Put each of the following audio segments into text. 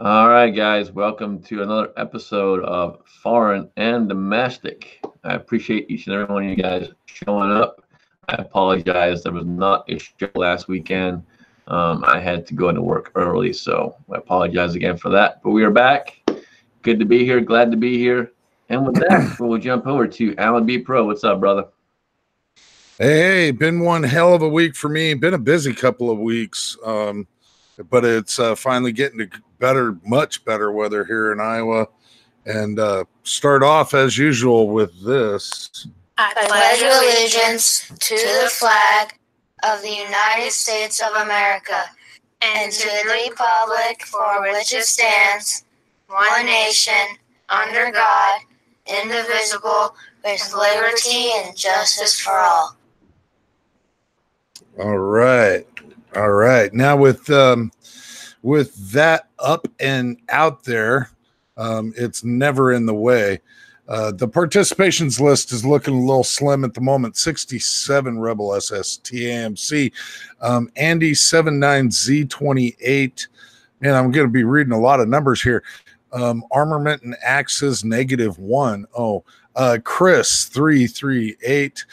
All right, guys, welcome to another episode of Foreign and Domestic. I appreciate each and every one of you guys showing up. I apologize, there was not a show last weekend. I had to go into work early, so I apologize again for that. But we are back. Good to be here, glad to be here. And with that, we'll jump over to Alan B. Pro. What's up, brother? Hey, been one hell of a week for me. Been a busy couple of weeks, but it's finally getting to better, much better weather here in Iowa. And start off as usual with this. I pledge allegiance to the flag of the United States of America and to the republic for which it stands, one nation, under God, indivisible, with liberty and justice for all. All right. Now with that up and out there, it's never in the way. The participations list is looking a little slim at the moment. 67 Rebel SST AMC, Andy 79Z28. Man, I'm going to be reading a lot of numbers here. Armament and Axes -1. Chris 338,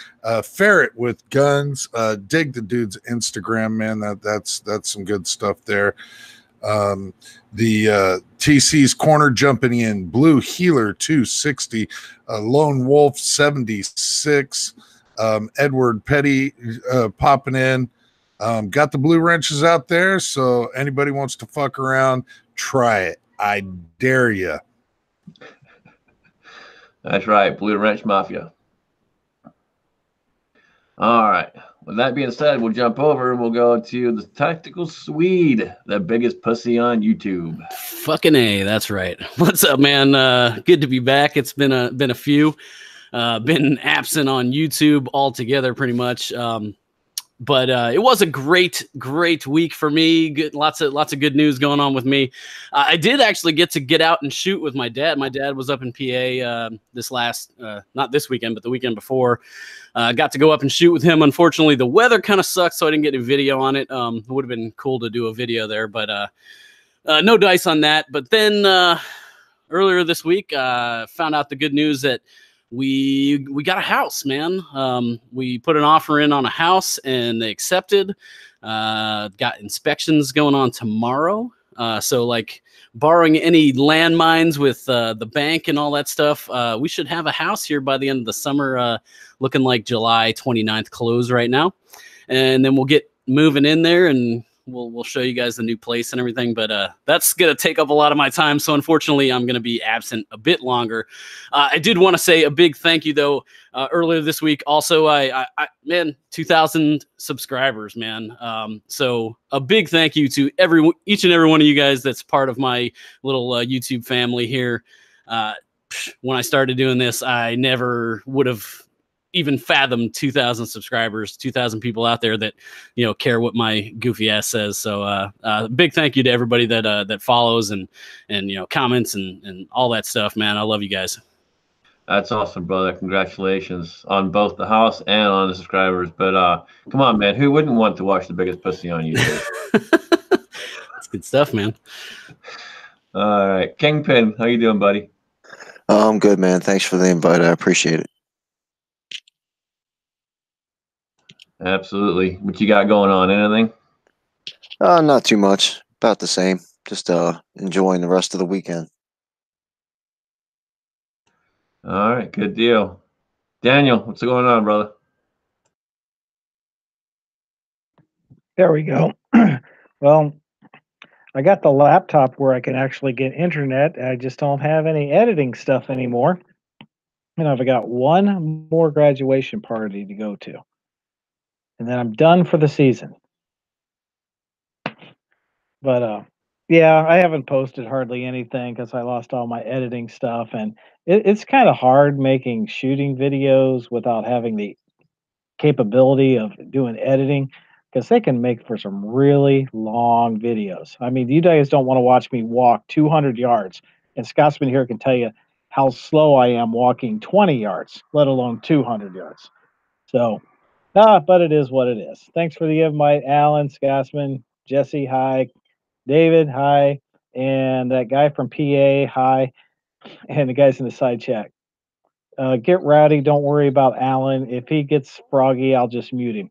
Ferret with guns. Dig the dude's Instagram, man. That's some good stuff there. The TC's corner jumping in. Blue Healer 260, Lone Wolf 76, Edward Petty popping in. Got the blue wrenches out there, so anybody wants to fuck around, try it. I dare you. That's right, Blue Wrench Mafia. All right. With that being said, we'll jump over and we'll go to the Tactical Swede, the biggest pussy on YouTube. Fucking A, that's right. What's up, man? Good to be back. It's been a few. Been absent on YouTube altogether, pretty much. But it was a great week for me. Good, lots of good news going on with me. I did actually get out and shoot with my dad. My dad was up in PA this last, not this weekend, but the weekend before. Got to go up and shoot with him. Unfortunately, the weather kind of sucked, so I didn't get a video on it. It would have been cool to do a video there, but no dice on that. But then earlier this week, found out the good news that we got a house, man. We put an offer in on a house and they accepted. Got inspections going on tomorrow. So like borrowing any landmines with the bank and all that stuff, we should have a house here by the end of the summer, looking like July 29th close right now. And then we'll get moving in there and we'll show you guys the new place and everything, but that's going to take up a lot of my time. So unfortunately, I'm going to be absent a bit longer. I did want to say a big thank you, though. Earlier this week, also, I 2,000 subscribers, man. So a big thank you to each and every one of you guys that's part of my little YouTube family here. When I started doing this, I never would have even fathom 2,000 subscribers, 2,000 people out there that, care what my goofy ass says. So big thank you to everybody that follows and comments and all that stuff, man. I love you guys. That's awesome, brother. Congratulations on both the house and on the subscribers. But come on, man. Who wouldn't want to watch the biggest pussy on YouTube? That's good stuff, man. All right. Kingpin, how you doing, buddy? I'm good, man. Thanks for the invite. I appreciate it. Absolutely. What you got going on? Anything? Not too much. About the same. Just enjoying the rest of the weekend. All right. Good deal. Daniel, what's going on, brother? There we go. Well, I got the laptop where I can actually get internet. I just don't have any editing stuff anymore. And I've got one more graduation party to go to. And then I'm done for the season. But yeah, I haven't posted hardly anything because I lost all my editing stuff, and it's kind of hard making shooting videos without having the capability of doing editing, because they can make for some really long videos. I mean, you guys don't want to watch me walk 200 yards, and Scotsman here can tell you how slow I am walking 20 yards, let alone 200 yards. So. But it is what it is. Thanks for the invite, Alan, Scotsman, Jesse, hi, David, hi, and that guy from PA, hi, and the guys in the side chat. Get rowdy. Don't worry about Alan. If he gets froggy, I'll just mute him.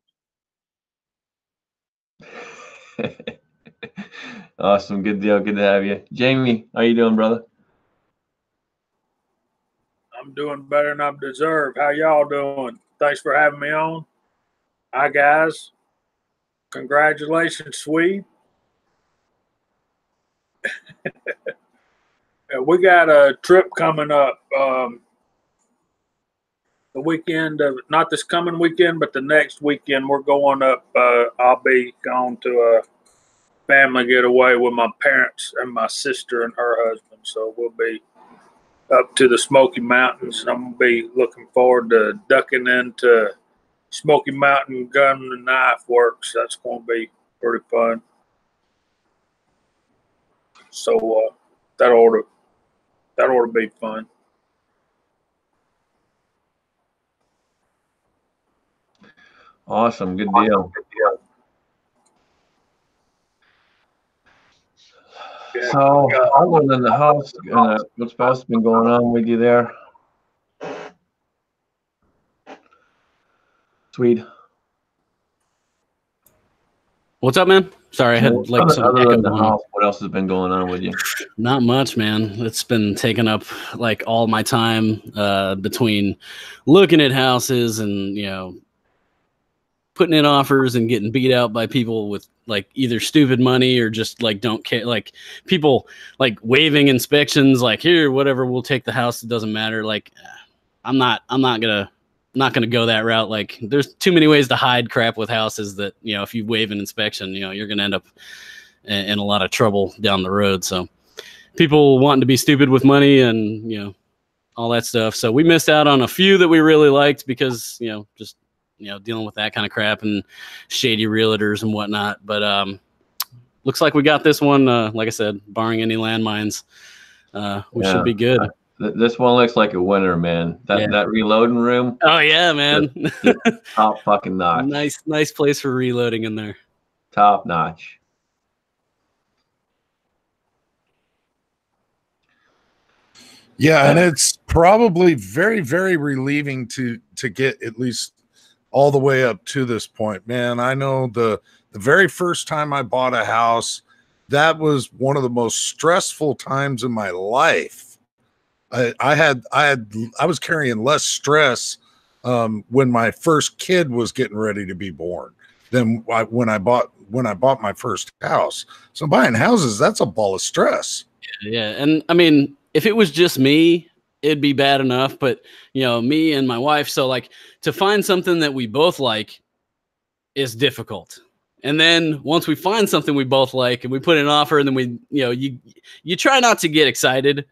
Awesome. Good deal. Good to have you. Jamie, how you doing, brother? I'm doing better than I deserve. How y'all doing? Thanks for having me on. Hi, guys. Congratulations, Swede. We got a trip coming up the weekend of, not this coming weekend, but the next weekend. We're going up. I'll be going to a family getaway with my parents and my sister and her husband. So we'll be up to the Smoky Mountains. And I'm going to be looking forward to ducking into Smoky Mountain Gun and Knife Works. That's going to be pretty fun. So that ought to be fun. Awesome. Good deal. So, other than the house, what's best been going on with you there? Swede. What's up, man? Sorry, I had like some other echo than the going on. house, what else has been going on with you? Not much, man. It's been taking up like all my time between looking at houses and, you know, putting in offers and getting beat out by people with like either stupid money or just like don't care, like people like waiving inspections, like here, whatever, we'll take the house. It doesn't matter. Like I'm not gonna go that route. Like there's too many ways to hide crap with houses that, you know, if you waive an inspection, you know, you're gonna end up in a lot of trouble down the road. So people wanting to be stupid with money and, you know, all that stuff. So we missed out on a few that we really liked because, you know, just, you know, dealing with that kind of crap and shady realtors and whatnot. But looks like we got this one. Like I said, barring any landmines, we should be good. This one looks like a winner, man. That reloading room. Oh yeah, man. Top fucking notch. Nice place for reloading in there. Top notch. Yeah, and it's probably very, very relieving to get at least all the way up to this point. Man, I know the very first time I bought a house, that was one of the most stressful times in my life. I was carrying less stress when my first kid was getting ready to be born than when I bought my first house. So buying houses, that's a ball of stress. Yeah, and I mean, if it was just me, it'd be bad enough, but you know, me and my wife, so like to find something that we both like is difficult. And then once we find something we both like and we put in an offer, and then we, you know, you try not to get excited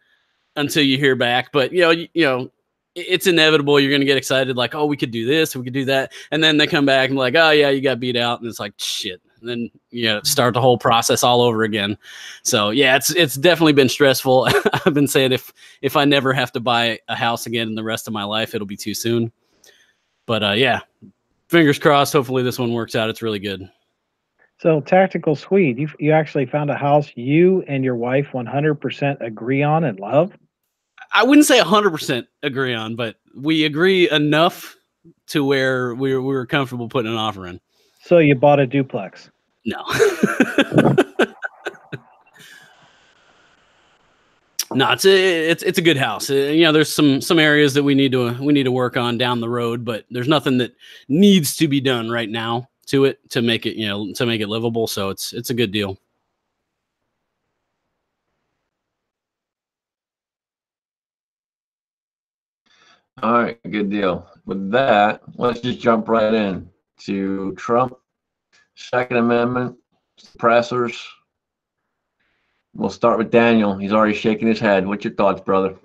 until you hear back, but you know, it's inevitable. You're going to get excited. Like, oh, we could do this, we could do that. And then they come back and like, oh yeah, you got beat out. And it's like, shit. And then, you know, start the whole process all over again. So yeah, it's definitely been stressful. I've been saying if I never have to buy a house again in the rest of my life, it'll be too soon. But yeah, fingers crossed. Hopefully this one works out. It's really good. So Tactical Swede, you actually found a house you and your wife 100% agree on and love? I wouldn't say 100% agree on, but we agree enough to where we were comfortable putting an offer in. So you bought a duplex? No. No, it's a good house. You know, there's some areas that we need to work on down the road, but there's nothing that needs to be done right now to it to make it, you know, to make it livable. So it's a good deal. All right, good deal. With that, let's just jump right in to Trump, Second Amendment, suppressors. We'll start with Daniel. He's already shaking his head. What's your thoughts, brother?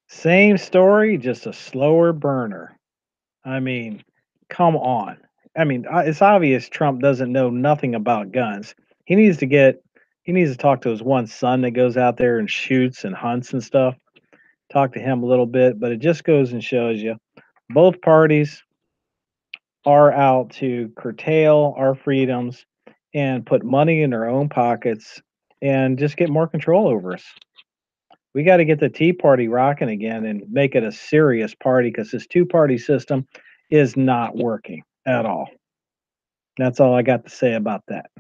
Same story, just a slower burner. I mean, come on. I mean, it's obvious Trump doesn't know nothing about guns. He needs to talk to his one son that goes out there and shoots and hunts and stuff. Talk to him a little bit, but it just goes and shows you both parties are out to curtail our freedoms and put money in their own pockets and just get more control over us. We got to get the Tea Party rocking again and make it a serious party, because this two-party system is not working at all. That's all I got to say about that.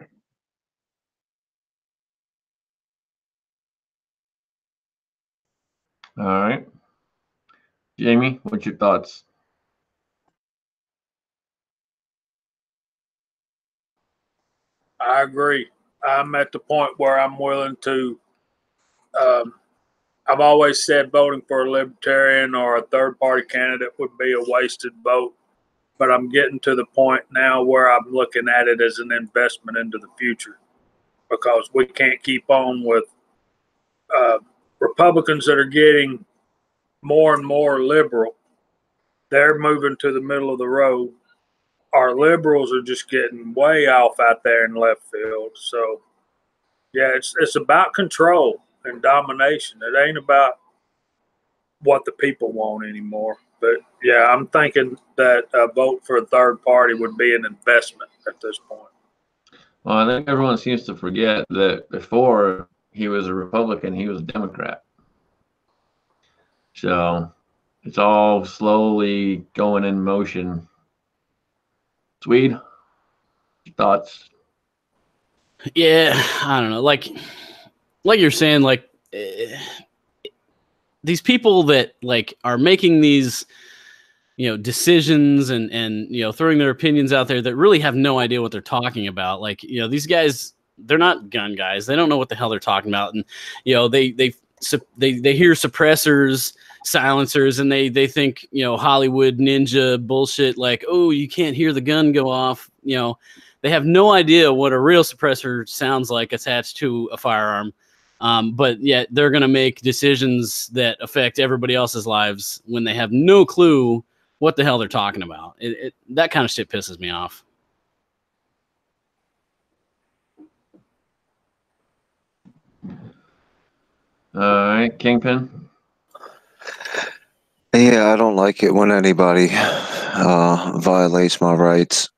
All right. Jamie, what's your thoughts? I agree. I'm at the point where I'm willing to. I've always said voting for a libertarian or a third party candidate would be a wasted vote, but I'm getting to the point now where I'm looking at it as an investment into the future, because we can't keep on with Republicans that are getting more and more liberal. They're moving to the middle of the road. Our liberals are just getting way off out there in left field. So, yeah, it's about control and domination. It ain't about what the people want anymore. But, yeah, I'm thinking that a vote for a third party would be an investment at this point. Well, I think everyone seems to forget that before he was a Republican, he was a Democrat. So it's all slowly going in motion. Swede, thoughts? Yeah, I don't know. Like you're saying, like these people that like are making these, decisions and throwing their opinions out there that really have no idea what they're talking about. Like, these guys, they're not gun guys. They don't know what the hell they're talking about. And, they hear suppressors, silencers, and they think, Hollywood ninja bullshit, like, oh, you can't hear the gun go off. They have no idea what a real suppressor sounds like attached to a firearm. But yet they're going to make decisions that affect everybody else's lives when they have no clue what the hell they're talking about. That kind of shit pisses me off. All right, Kingpin. Yeah, I don't like it when anybody violates my rights,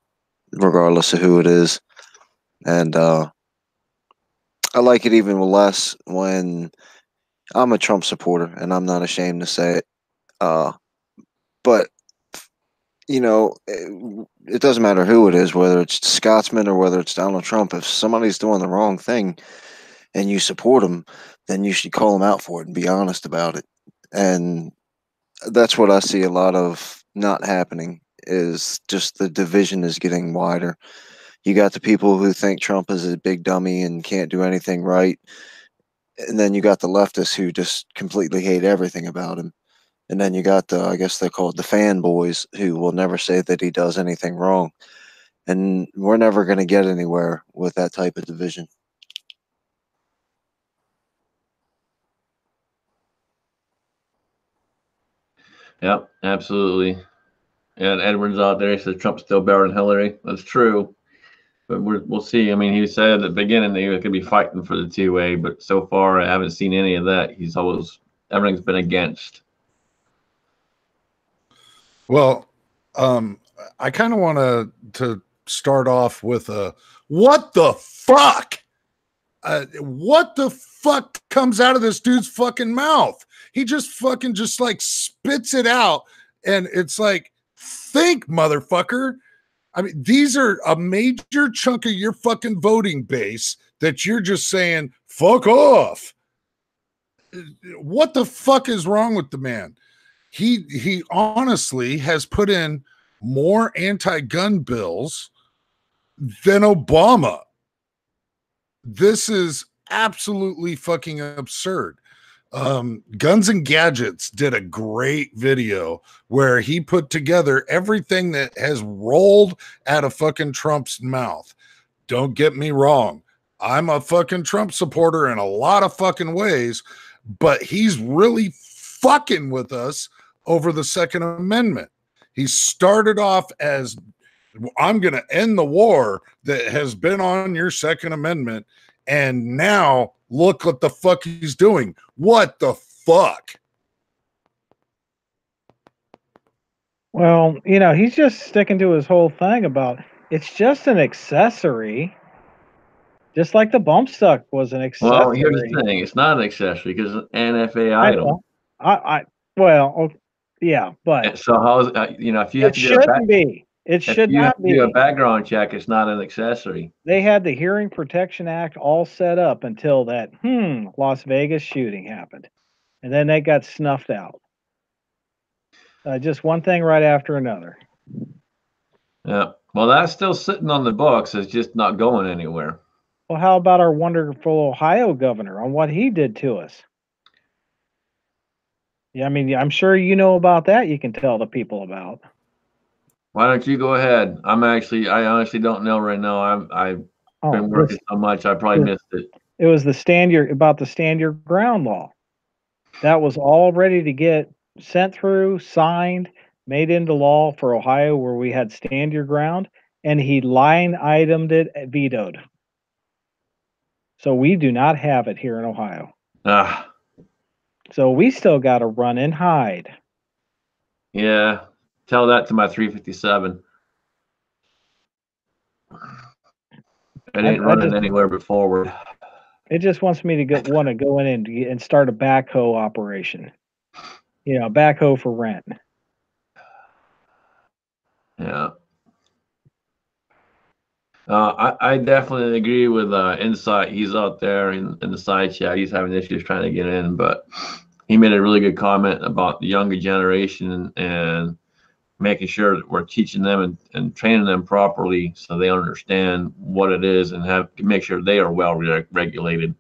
regardless of who it is. And I like it even less when I'm a Trump supporter, and I'm not ashamed to say it. But it doesn't matter who it is, whether it's Scotsman or whether it's Donald Trump. If somebody's doing the wrong thing and you support them, then you should call them out for it and be honest about it. And that's what I see a lot of not happening, is just the division is getting wider. You got the people who think Trump is a big dummy and can't do anything right. And then you got the leftists who just completely hate everything about him. And then you got I guess they're called the fanboys, who will never say that he does anything wrong. And we're never going to get anywhere with that type of division. Yep, absolutely. And Edwards out there, he says Trump's still better than Hillary. That's true. But we'll see. I mean, he said at the beginning that he was going to be fighting for the two-way, but so far I haven't seen any of that. Everything's been against. Well, I kind of want to start off with what the fuck? What the fuck comes out of this dude's fucking mouth? He just like spits it out, and it's like, think, motherfucker. I mean, these are a major chunk of your fucking voting base that you're just saying, fuck off. What the fuck is wrong with the man? He honestly has put in more anti-gun bills than Obama. This is absolutely fucking absurd. Guns and Gadgets did a great video where he put together everything that has rolled out of fucking Trump's mouth. Don't get me wrong. I'm a fucking Trump supporter in a lot of fucking ways, but he's really fucking with us over the Second Amendment. He started off as, I'm going to end the war that has been on your Second Amendment. And now look what the fuck he's doing. What the fuck? Well, he's just sticking to his whole thing about it's just an accessory Just like the bump stock was an accessory. Well, here's the thing: it's not an accessory because it's an NFA I item. know. Well, yeah, but So how's if you have it to do a shouldn't be. It if should you have not to do a be. background check, it's not an accessory. They had the Hearing Protection Act all set up until that Las Vegas shooting happened, and then they got snuffed out. Just one thing right after another. Yeah. Well, that's still sitting on the books. It's just not going anywhere. Well, how about our wonderful Ohio governor on what he did to us? Yeah, I mean, I'm sure you know about that. You can tell the people about. Why don't you go ahead? I honestly don't know right now. I've been working so much, I probably missed it. It was the stand your ground law. That was all ready to get sent through, signed, made into law for Ohio, where we had stand your ground, and he line itemed it, vetoed. So we do not have it here in Ohio. So we still got to run and hide. Yeah, tell that to my 357. It ain't running anywhere but forward. It just wants me to want to go in and start a backhoe operation. Backhoe for rent. Yeah. I definitely agree with Insight. He's out there in the side chat. He's having issues trying to get in, but he made a really good comment about the younger generation and making sure that we're teaching them and training them properly so they understand what it is and make sure they are well regulated.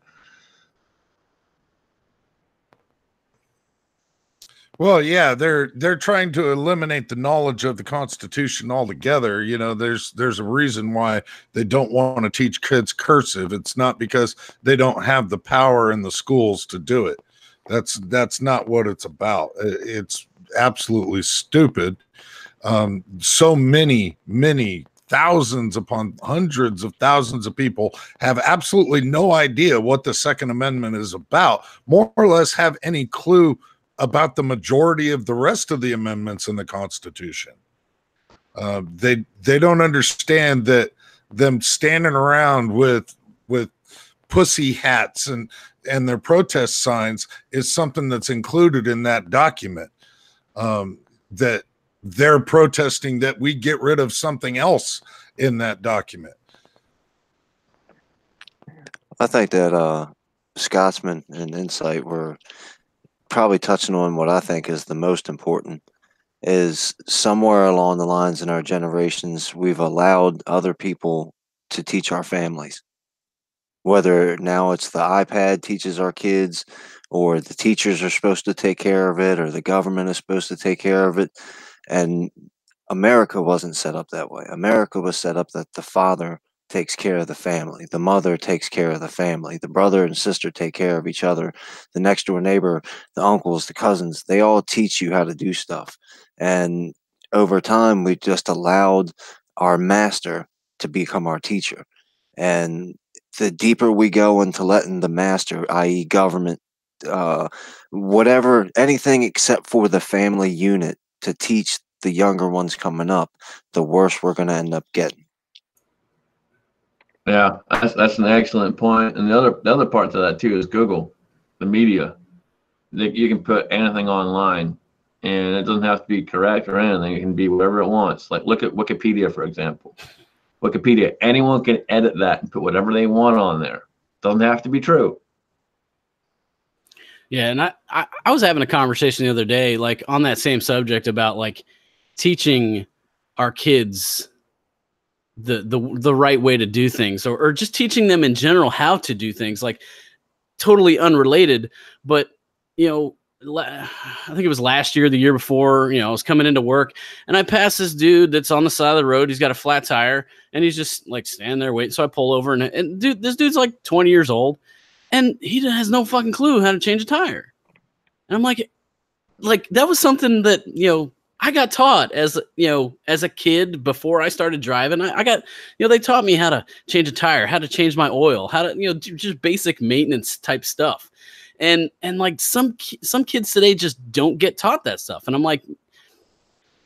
Well, yeah, they're trying to eliminate the knowledge of the Constitution altogether. There's a reason why they don't want to teach kids cursive. It's not because they don't have the power in the schools to do it. That's not what it's about. It's absolutely stupid. So many thousands upon hundreds of thousands of people have absolutely no idea what the Second Amendment is about, more or less have any clue about the majority of the rest of the amendments in the Constitution. They don't understand that them standing around with pussy hats and their protest signs is something that's included in that document. That they're protesting that we get rid of something else in that document. I think that Scotsman and Insight were probably touching on what I think is the most important, is somewhere along the lines in our generations, we've allowed other people to teach our families. Whether now it's the iPad teaches our kids, or the teachers are supposed to take care of it, or the government is supposed to take care of it. And America wasn't set up that way. America was set up that the father takes care of the family, the mother takes care of the family, the brother and sister take care of each other, the next door neighbor, the uncles, the cousins, they all teach you how to do stuff. And over time, we just allowed our master to become our teacher. And the deeper we go into letting the master, i.e. government, whatever, anything except for the family unit to teach the younger ones coming up, the worse we're going to end up getting. Yeah, that's an excellent point. And the other part to that too is Google, the media. You can put anything online, and it doesn't have to be correct or anything. It can be whatever it wants. Like look at Wikipedia, for example. Wikipedia, anyone can edit that and put whatever they want on there. Doesn't have to be true. Yeah, and I was having a conversation the other day, like on that same subject about like teaching our kids the right way to do things, or just teaching them in general how to do things, like totally unrelated. But I think it was last year, the year before, I was coming into work and I passed this dude that's on the side of the road. He's got a flat tire and he's just like standing there waiting. So I pull over and dude, this dude's like 20 years old and he has no fucking clue how to change a tire. And I'm like that was something that, I got taught as a kid before I started driving. I got, they taught me how to change a tire, how to change my oil, how to, just basic maintenance type stuff. And like some kids today just don't get taught that stuff. And I'm like,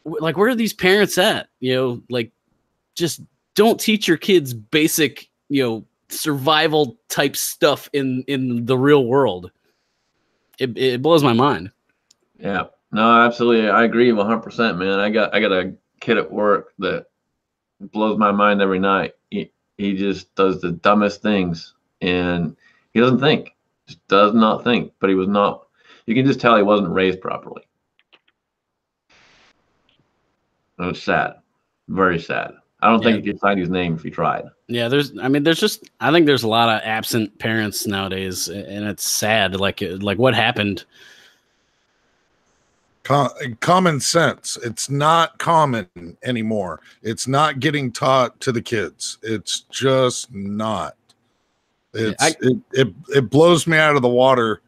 where are these parents at? Like just don't teach your kids basic, survival type stuff in the real world. It blows my mind. Yeah, no, absolutely. I agree 100%, man. I got a kid at work that blows my mind every night. He just does the dumbest things, and he doesn't think. Just does not think. But he was not. You can just tell he wasn't raised properly. And it's sad, very sad. I don't think you could find his name if you tried. Yeah, I think there's a lot of absent parents nowadays, and it's sad. Like what happened. Common sense. It's not common anymore. It's not getting taught to the kids. It's just not. It blows me out of the water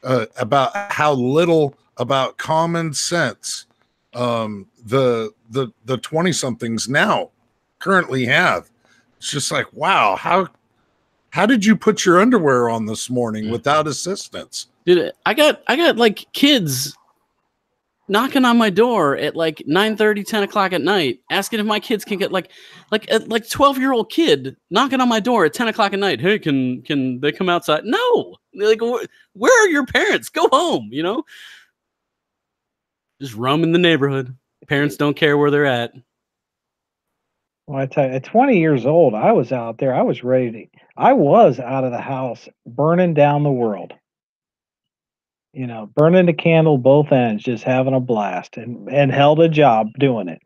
about how little about common sense the 20-somethings now currently have. It's just like, wow, how did you put your underwear on this morning without assistance? Dude, I got like kids knocking on my door at like 9:30, 10 o'clock at night, asking if my kids can get like 12-year-old kid knocking on my door at 10 o'clock at night. Hey, can they come outside? No. Like, where are your parents? Go home, you know? Just roaming the neighborhood. Parents don't care where they're at. Well, I tell you, at 20 years old, I was out there. I was I was out of the house, burning down the world. You know, burning the candle both ends, just having a blast, and held a job doing it.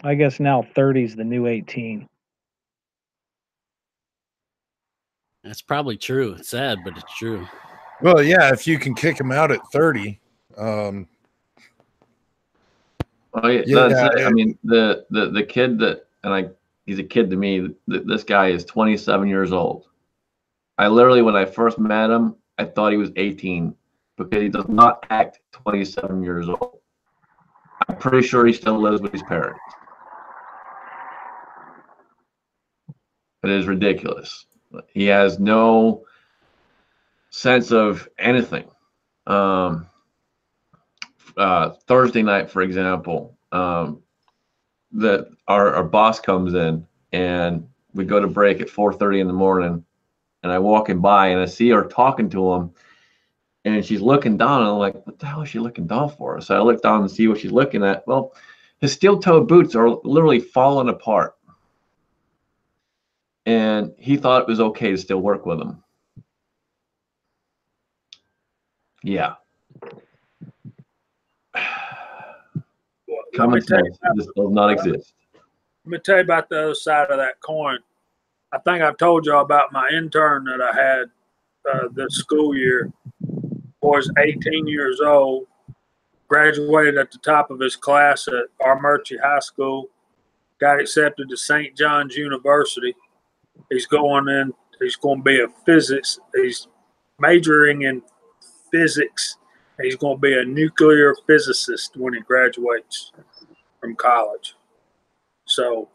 I guess now 30 is the new 18. That's probably true. It's sad, but it's true. Well, yeah, if you can kick him out at 30. I mean, the kid that, and he's a kid to me. This guy is 27 years old. I literally, when I first met him, I thought he was 18 because he does not act 27 years old. I'm pretty sure he still lives with his parents. It is ridiculous. He has no sense of anything. Thursday night, for example, that our boss comes in and we go to break at 4:30 in the morning, and I walk in by and I see her talking to him, and she's looking down, and I'm like, what the hell is she looking down for? So I look down and see what she's looking at. Well, his steel-toed boots are literally falling apart, and he thought it was okay to still work with him. Yeah. Common sense just does not exist. Let me tell you about the other side of that coin. I think I've told y'all about my intern that I had this school year. Was 18 years old, graduated at the top of his class at Armurchie High School, got accepted to St. John's University. He's going to be a physics. He's majoring in physics. He's going to be a nuclear physicist when he graduates from college. So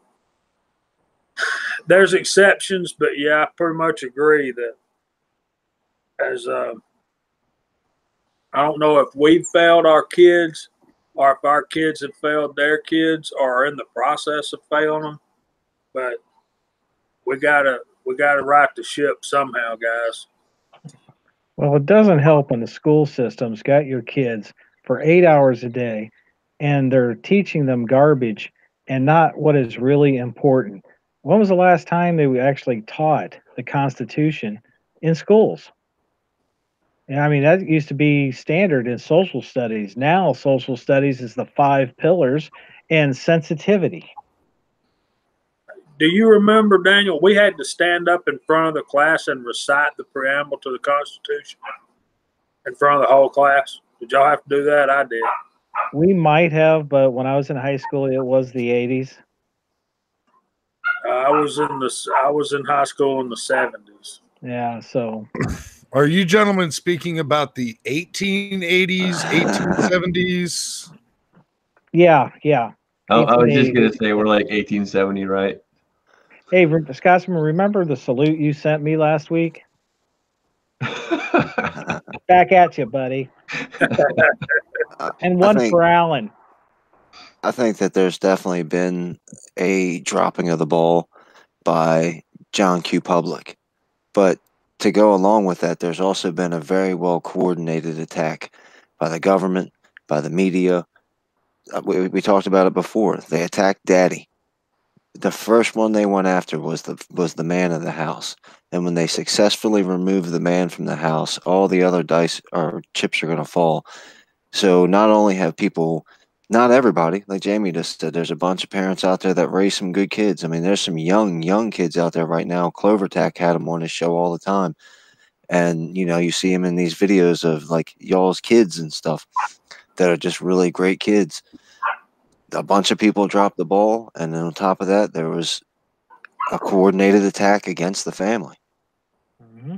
there's exceptions, but yeah, I pretty much agree that I don't know if we've failed our kids or if our kids have failed their kids or are in the process of failing them, but we gotta right the ship somehow, guys. Well, it doesn't help when the school system's got your kids for 8 hours a day and they're teaching them garbage and not what is really important. When was the last time they actually taught the Constitution in schools? And I mean, that used to be standard in social studies. Now social studies is the 5 pillars and sensitivity. Do you remember, Daniel, we had to stand up in front of the class and recite the preamble to the Constitution in front of the whole class? Did y'all have to do that? I did. We might have, but when I was in high school, it was the 80s. I was in high school in the 70s. Yeah, so. Are you gentlemen speaking about the 1880s, 1870s? Yeah. I was just going to say we're like 1870, right? Hey, Scotsman, remember the salute you sent me last week? Back at you, buddy. And one for Alan. I think that there's definitely been a dropping of the ball by John Q. Public. But to go along with that, there's also been a very well coordinated attack by the government, by the media. We talked about it before. They attacked Daddy. The first one they went after was the man of the house. And when they successfully remove the man from the house, all the other dice or chips are going to fall. So not only have people, not everybody, like Jamie just said, there's a bunch of parents out there that raise some good kids. I mean, there's some young kids out there right now. CloverTac had them on his show all the time. And, you see him in these videos of like y'all's kids and stuff that are just really great kids. A bunch of people dropped the ball. And then on top of that, there was a coordinated attack against the family. Mm-hmm.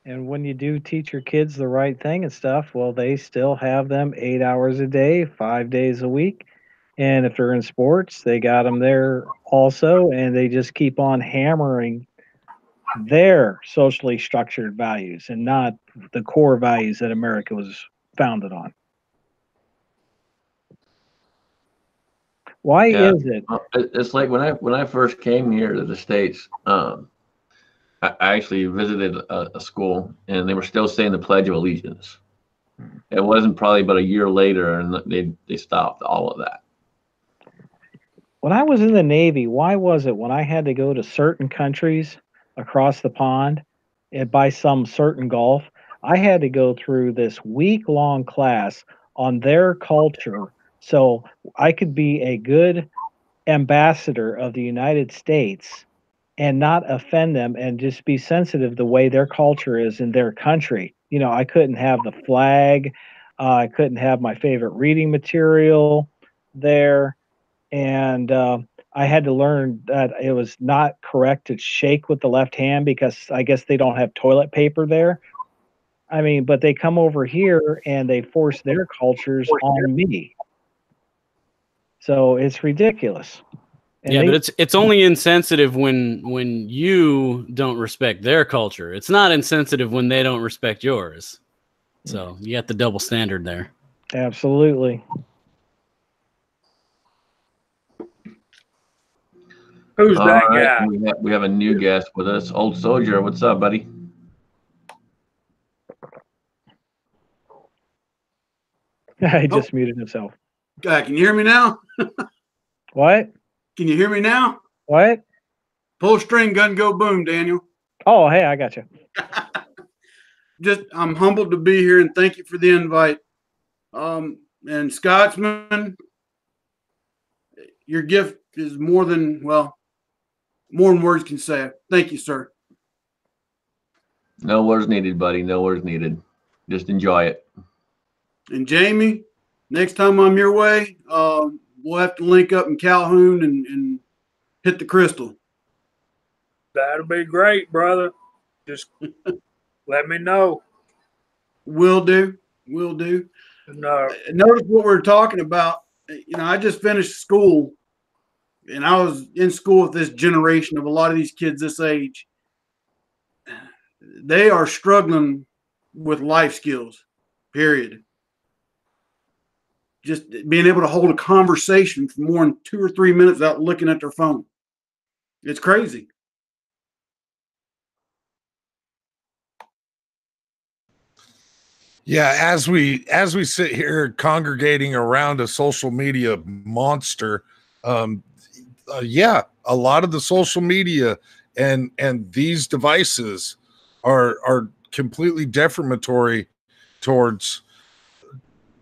And when you do teach your kids the right thing and stuff, well, they still have them 8 hours a day, 5 days a week. And if they're in sports, they got them there also. And they just keep on hammering their socially structured values and not the core values that America was founded on. Why is it? It's like when I first came here to the States, I actually visited a school, and they were still saying the Pledge of Allegiance. It wasn't probably about a year later, and they stopped all of that. When I was in the Navy, why was it when I had to go to certain countries across the pond and buy some certain golf, I had to go through this week-long class on their culture so I could be a good ambassador of the United States and not offend them and just be sensitive the way their culture is in their country. I couldn't have the flag. I couldn't have my favorite reading material there. And I had to learn that it was not correct to shake with the left hand because I guess they don't have toilet paper there. I mean, but they come over here and they force their cultures on me. So it's ridiculous. And but it's only insensitive when you don't respect their culture. It's not insensitive when they don't respect yours. So you got the double standard there. Absolutely. Who's that guy? We have a new guest with us, Old Soldier. What's up, buddy? He just muted himself. Can you hear me now? What? Can you hear me now? What? Pull string, gun, go boom, Daniel. Oh, hey, I got you. I'm humbled to be here and thank you for the invite. And Scotsman, your gift is more than words can say. Thank you, sir. No words needed, buddy. No words needed. Just enjoy it. And Jamie, next time I'm your way, we'll have to link up in Calhoun and hit the crystal. That'll be great, brother. Just let me know. Will do. Will do. No. Notice what we're talking about. I just finished school, and I was in school with this generation of a lot of these kids this age. They are struggling with life skills, period. Just being able to hold a conversation for more than 2 or 3 minutes without looking at their phone. It's crazy. Yeah, as we sit here congregating around a social media monster, a lot of the social media and these devices are completely defamatory towards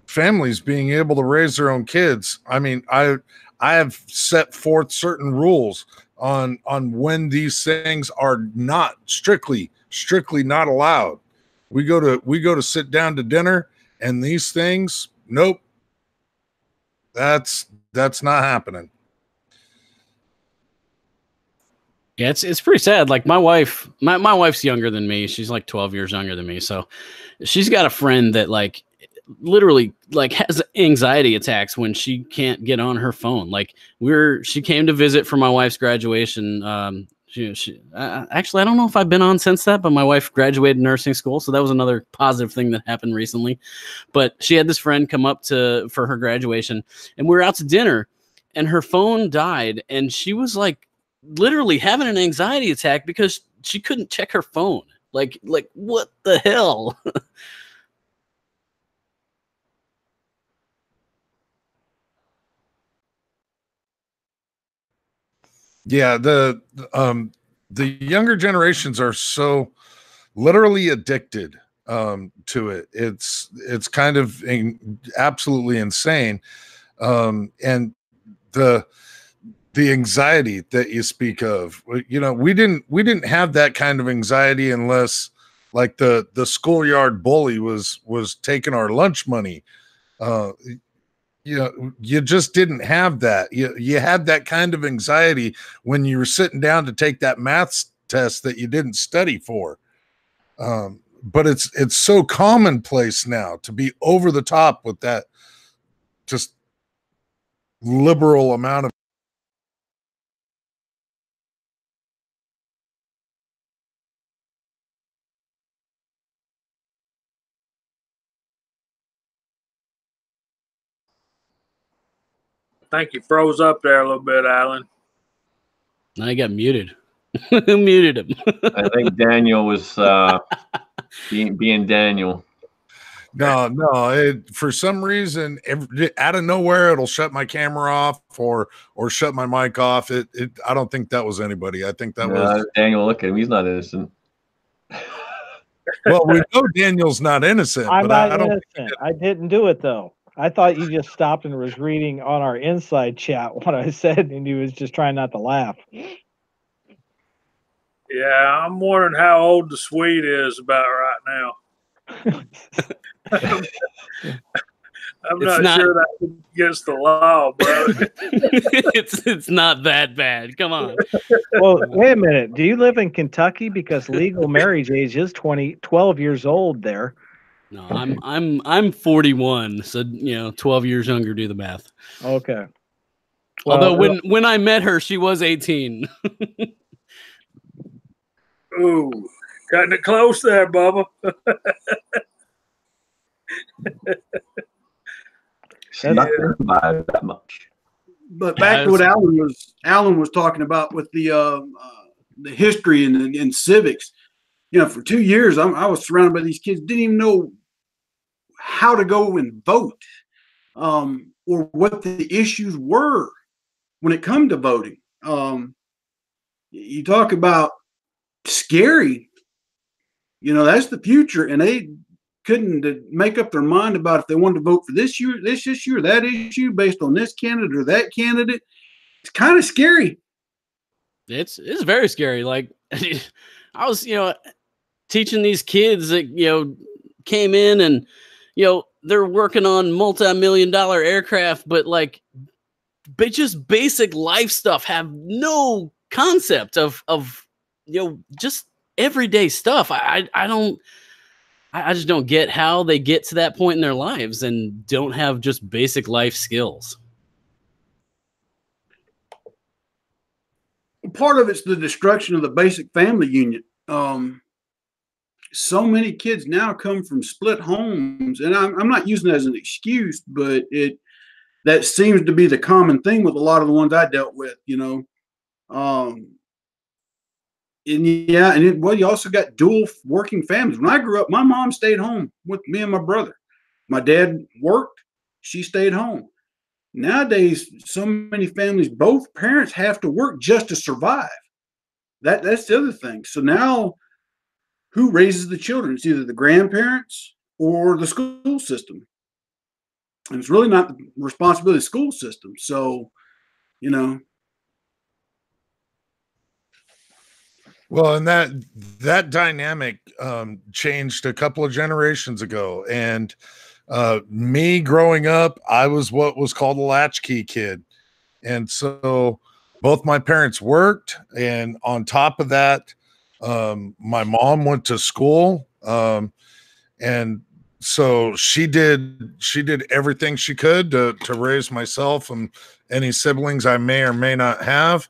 families being able to raise their own kids. I mean, I have set forth certain rules on when these things are not strictly not allowed. We go to sit down to dinner, and these things, nope. That's not happening. Yeah, it's pretty sad. Like my wife's younger than me. She's like 12 years younger than me. So she's got a friend that like literally like has anxiety attacks when she can't get on her phone. Like she came to visit for my wife's graduation. Actually, I don't know if I've been on since that, but my wife graduated nursing school, so that was another positive thing that happened recently. But she had this friend come up for her graduation, and we were out to dinner, and her phone died, and she was like literally having an anxiety attack because she couldn't check her phone. Like what the hell? Yeah, the younger generations are so literally addicted to it. It's kind of absolutely insane. And the anxiety that you speak of, you know, we didn't have that kind of anxiety unless like the schoolyard bully was taking our lunch money. You know, you just didn't have that. You had that kind of anxiety when you were sitting down to take that math test that you didn't study for. But it's so commonplace now to be over the top with that just liberal amount of. I think you froze up there a little bit, Alan. Now he got muted. Who muted him? I think Daniel was being Daniel. No. For some reason, out of nowhere, it'll shut my camera off or shut my mic off. I don't think that was anybody. I think that was Daniel. Look at him; he's not innocent. Well, we know Daniel's not innocent. I'm but not innocent. I didn't do it though. I thought you just stopped and was reading on our inside chat what I said, and you was just trying not to laugh. Yeah, I'm wondering how old the Swede is about right now. I'm not sure that's against the law, bro. It's not that bad. Come on. Well, wait a minute. Do you live in Kentucky? Because legal marriage age is 12 years old there. No, I'm 41, so 12 years younger. Do the math. Okay. Well, although when I met her, she was 18. Ooh, cutting it close there, Bubba. Not that much. But back to what Alan was talking about with the history and civics. For 2 years, I was surrounded by these kids didn't even know how to go and vote, or what the issues were when it come to voting. You talk about scary. That's the future, and they couldn't make up their mind about if they wanted to vote for this issue, or that issue based on this candidate or that candidate. It's kind of scary. It's very scary. Like I was, teaching these kids that, came in and, they're working on multi-million-dollar aircraft, but like just basic life stuff, have no concept of just everyday stuff. I just don't get how they get to that point in their lives and don't have just basic life skills. Part of it's the destruction of the basic family unit. So many kids now come from split homes, and I'm not using it as an excuse, but that seems to be the common thing with a lot of the ones I dealt with, you also got dual working families. When I grew up, my mom stayed home with me and my brother. My dad worked, she stayed home. Nowadays, so many families, both parents have to work just to survive. That's the other thing. So now, who raises the children? It's either the grandparents or the school system. And it's really not the responsibility of the school system. So, Well, and that dynamic changed a couple of generations ago. And me growing up, I was what was called a latchkey kid. And so both my parents worked. And on top of that, my mom went to school. And so she did everything she could to raise myself and any siblings I may or may not have.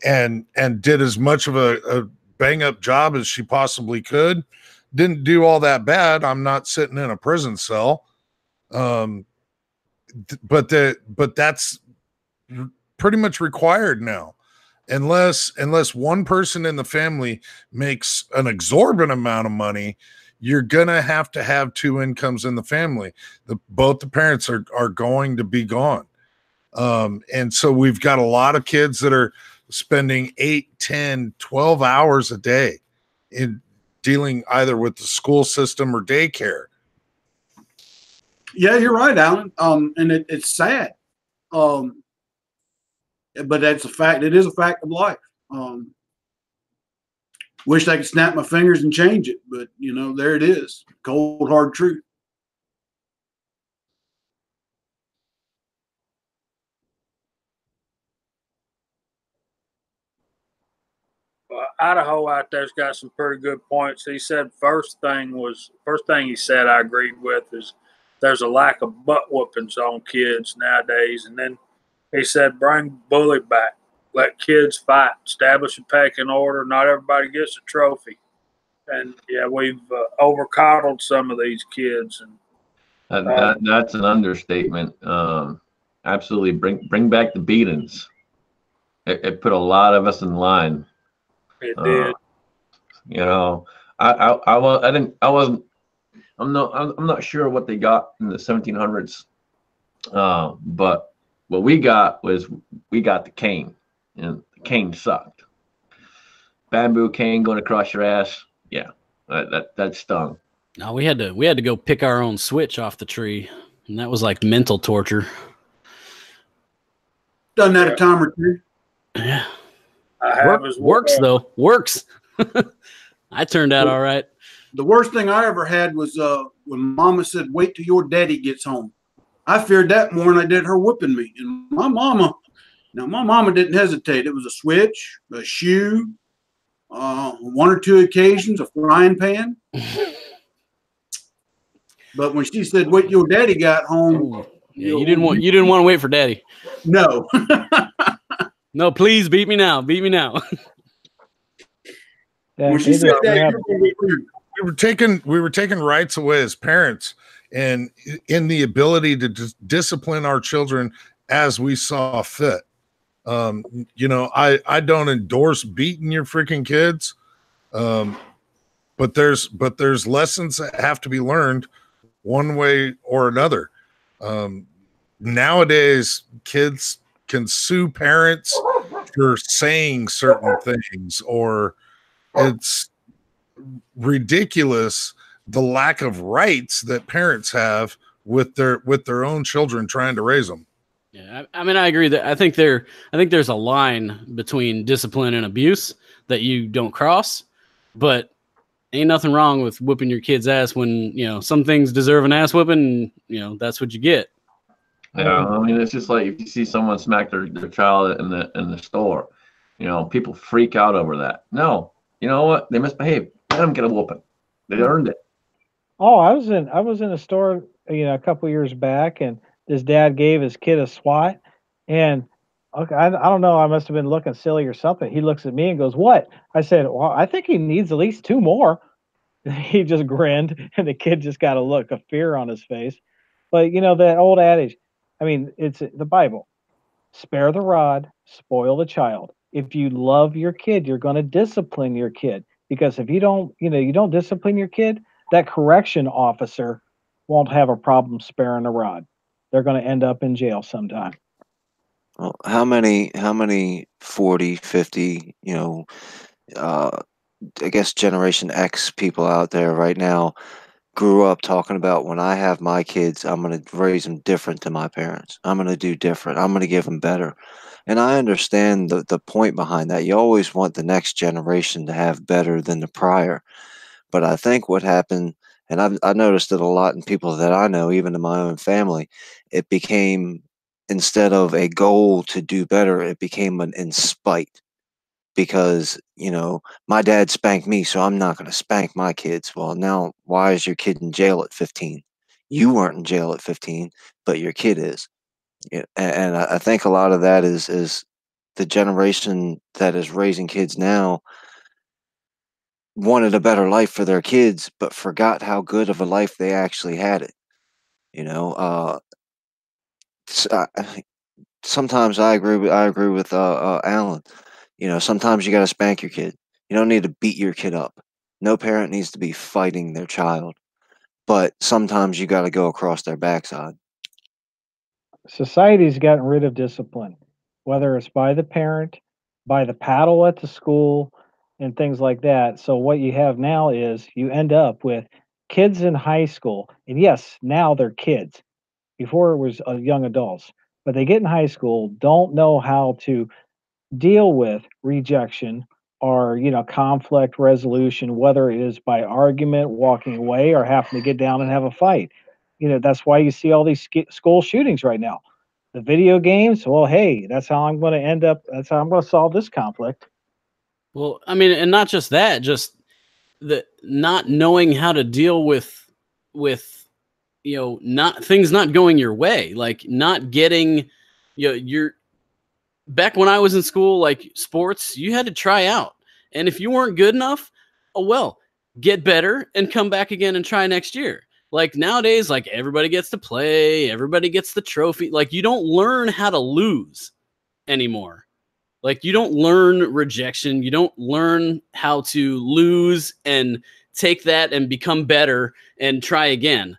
and did as much of a bang up job as she possibly could. Didn't do all that bad. I'm not sitting in a prison cell. But that's pretty much required now. Unless one person in the family makes an exorbitant amount of money, you're gonna have to have two incomes in the family. Both the parents are going to be gone. And so we've got a lot of kids that are spending 8, 10, 12 hours a day in dealing either with the school system or daycare. Yeah, you're right, Alan. And it's sad. But that's a fact. It is a fact of life. Wish I could snap my fingers and change it, but there it is. Cold, hard truth. Idaho out there's got some pretty good points. He said first thing he said I agreed with is there's a lack of butt whoopings on kids nowadays. And then he said bring bully back, let kids fight, establish a pecking order. Not everybody gets a trophy. And yeah, we've over-coddled some of these kids. And that's an understatement. Absolutely, bring back the beatings. It put a lot of us in line. It did. I'm not sure what they got in the 1700s. But what we got the cane, and the cane sucked. Bamboo cane going across your ass. Yeah, that stung. No, we had to go pick our own switch off the tree, and that was like mental torture. Done that a time or two. Yeah. Works though. Works. I turned out all right. The worst thing I ever had was when Mama said, "Wait till your daddy gets home." I feared that more than I did her whooping me. And my mama didn't hesitate. It was a switch, a shoe, one or two occasions, a frying pan. But when she said, "Wait till your daddy got home," you didn't want to wait for daddy. No. No, please beat me now. Beat me now. When she said that, we were taking rights away as parents, and in the ability to discipline our children as we saw fit. I don't endorse beating your freaking kids, but there's lessons that have to be learned one way or another. Nowadays, kids can sue parents for saying certain things, or it's ridiculous the lack of rights that parents have with their own children trying to raise them. Yeah, I mean, I agree that I think there's a line between discipline and abuse that you don't cross, but ain't nothing wrong with whooping your kid's ass when some things deserve an ass whooping. And, that's what you get. Yeah, I mean, it's just like if you see someone smack their child in the store, people freak out over that. No, you know what? They misbehave. Let them get a whooping. They earned it. Oh, I was in a store, a couple years back, and his dad gave his kid a swat, and okay, I don't know, I must have been looking silly or something. He looks at me and goes, "What?" I said, "Well, I think he needs at least 2 more." He just grinned, and the kid just got a look of fear on his face. But that old adage. I mean, it's the Bible. Spare the rod, spoil the child. If you love your kid, you're going to discipline your kid. Because if you don't discipline your kid, that correction officer won't have a problem sparing the rod. They're going to end up in jail sometime. Well, how many 40, 50, I guess Generation X people out there right now grew up talking about, when I have my kids, I'm going to raise them different than my parents. I'm going to do different. I'm going to give them better. And I understand the point behind that. You always want the next generation to have better than the prior. But I think what happened, and I've noticed it a lot in people that I know, even in my own family, it became, instead of a goal to do better, it became an in spite. Because, my dad spanked me, so I'm not going to spank my kids. Well, now, why is your kid in jail at 15? You weren't in jail at 15, but your kid is. And I think a lot of that is the generation that is raising kids now wanted a better life for their kids, but forgot how good of a life they actually had it. You know, sometimes I agree with Alan. You know, sometimes you got to spank your kid. You don't need to beat your kid up. No parent needs to be fighting their child, but sometimes you got to go across their backside. Society's gotten rid of discipline, whether it's by the parent, by the paddle at the school, and things like that. So what you have now is you end up with kids in high school, and yes, now they're kids. Before it was young adults, but they get in high school, don't know how to deal with rejection or conflict resolution, whether it is by argument, walking away, or having to get down and have a fight. That's why you see all these school shootings right now. The video games, well, hey, that's how I'm going to end up. That's how I'm going to solve this conflict. Well, I mean, and not just that, just the not knowing how to deal with not things not going your way, like not getting, you're back when I was in school, like sports, you had to try out. And if you weren't good enough, oh, well, get better and come back again and try next year. Like nowadays, like everybody gets to play, everybody gets the trophy. Like you don't learn how to lose anymore. Like you don't learn rejection. You don't learn how to lose and take that and become better and try again.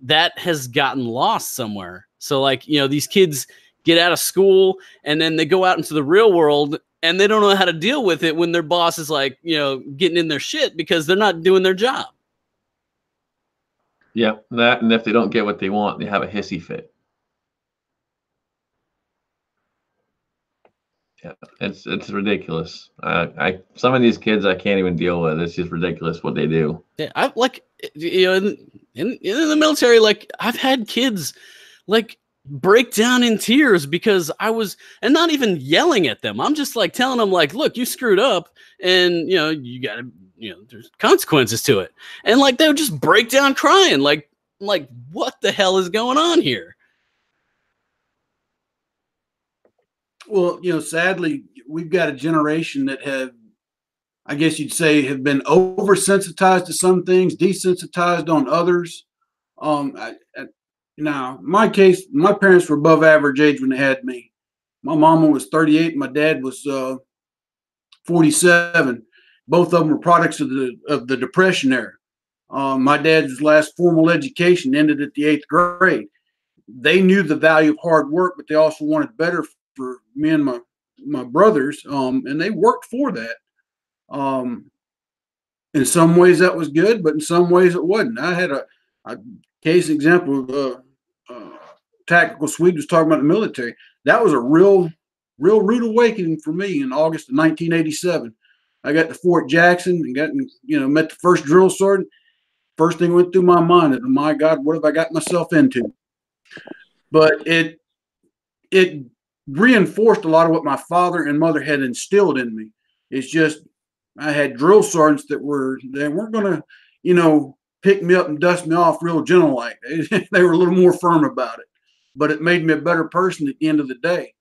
That has gotten lost somewhere. So like, these kids get out of school and then they go out into the real world and they don't know how to deal with it when their boss is like, getting in their shit because they're not doing their job. Yeah, that, and if they don't get what they want, they have a hissy fit. Yeah, it's ridiculous. Some of these kids I can't even deal with. It's just ridiculous what they do. Yeah, I like in the military, like I've had kids like break down in tears because and not even yelling at them. I'm just like telling them like, look, you screwed up and you gotta, there's consequences to it. And like, they would just break down crying. Like what the hell is going on here? Well, sadly, we've got a generation that have, I guess you'd say, have been oversensitized to some things, desensitized on others. Now, in my case, my parents were above average age when they had me. My mama was 38, and my dad was 47. Both of them were products of the Depression era. My dad's last formal education ended at the 8th grade. They knew the value of hard work, but they also wanted better for me and my brothers, and they worked for that. In some ways that was good, but in some ways it wasn't. I had a case example of Tactical Swede was talking about the military. That was a real rude awakening for me in August of 1987. I got to Fort Jackson and met the first drill sergeant. First thing went through my mind is, my God, what have I got myself into? But it reinforced a lot of what my father and mother had instilled in me. It's just I had drill sergeants that weren't going to, pick me up and dust me off real gentle like. They were a little more firm about it. But it made me a better person at the end of the day.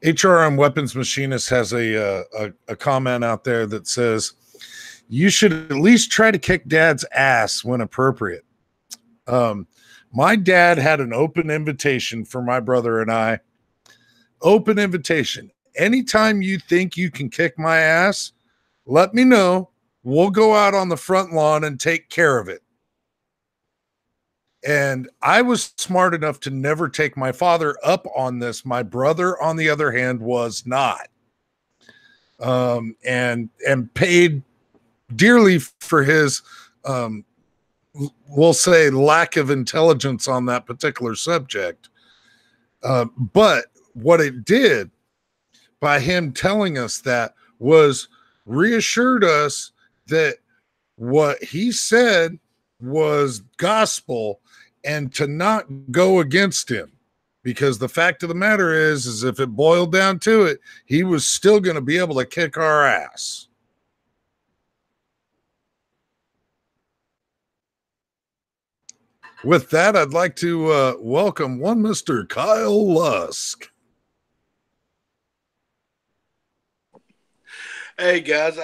HRM Weapons Machinist has a comment out there that says, you should at least try to kick dad's ass when appropriate. My dad had an open invitation for my brother and I. Open invitation. Anytime you think you can kick my ass, let me know. We'll go out on the front lawn and take care of it. And I was smart enough to never take my father up on this. My brother, on the other hand, was not. And paid dearly for his, we'll say, lack of intelligence on that particular subject. But what it did by him telling us that was reassured us that what he said was gospel and to not go against him, because the fact of the matter is if it boiled down to it, he was still going to be able to kick our ass. With that, I'd like to welcome one Mr. Kyle Lusk. Hey guys,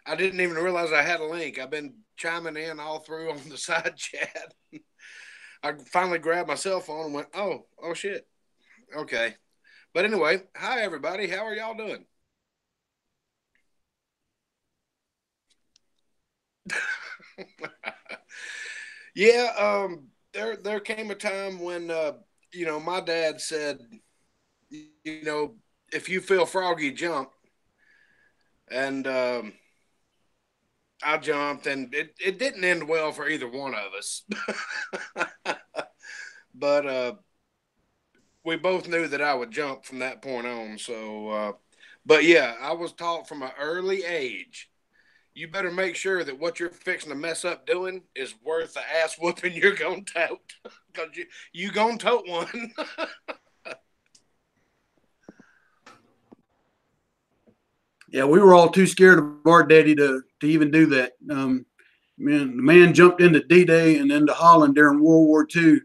I didn't even realize I had a link. I've been chiming in all through on the side chat. I finally grabbed my cell phone and went, oh shit. Okay. But anyway, hi everybody. How are y'all doing? Yeah, there came a time when my dad said, if you feel froggy, jump. And I jumped, and it didn't end well for either one of us. But we both knew that I would jump from that point on. So, but yeah, I was taught from an early age, you better make sure that what you're fixing to mess up doing is worth the ass whooping you're going to tote. Because you going to tote one. Yeah, we were all too scared of our daddy to even do that. The man jumped into D-Day and into Holland during World War II.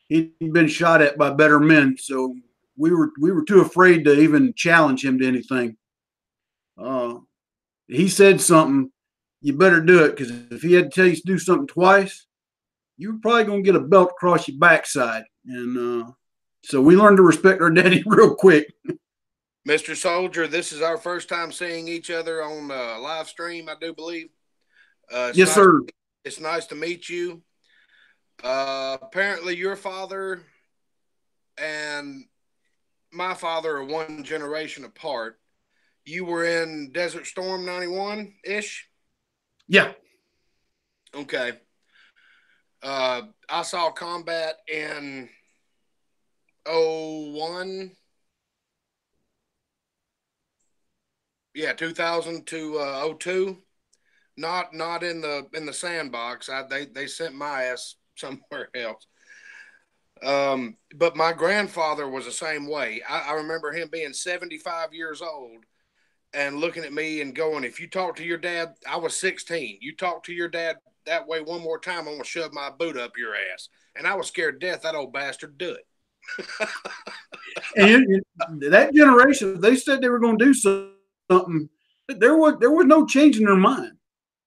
He'd been shot at by better men, so we were too afraid to even challenge him to anything. He said something, you better do it, because if he had to tell you to do something twice, you were probably going to get a belt across your backside. And so we learned to respect our daddy real quick. Mr. Soldier, this is our first time seeing each other on live stream, I do believe. Yes, sir. It's nice to meet you. Apparently your father and my father are one generation apart. You were in Desert Storm 91-ish? Yeah. Okay. I saw combat in 01. Yeah, 2000 to 02. Not in the sandbox. They sent my ass somewhere else. But my grandfather was the same way. I remember him being 75 years old and looking at me and going, if you talk to your dad, I was 16. You talk to your dad that way one more time, I'm going to shove my boot up your ass. And I was scared to death that old bastard do it. And that generation, they said they were going to do something. There was no change in their mind.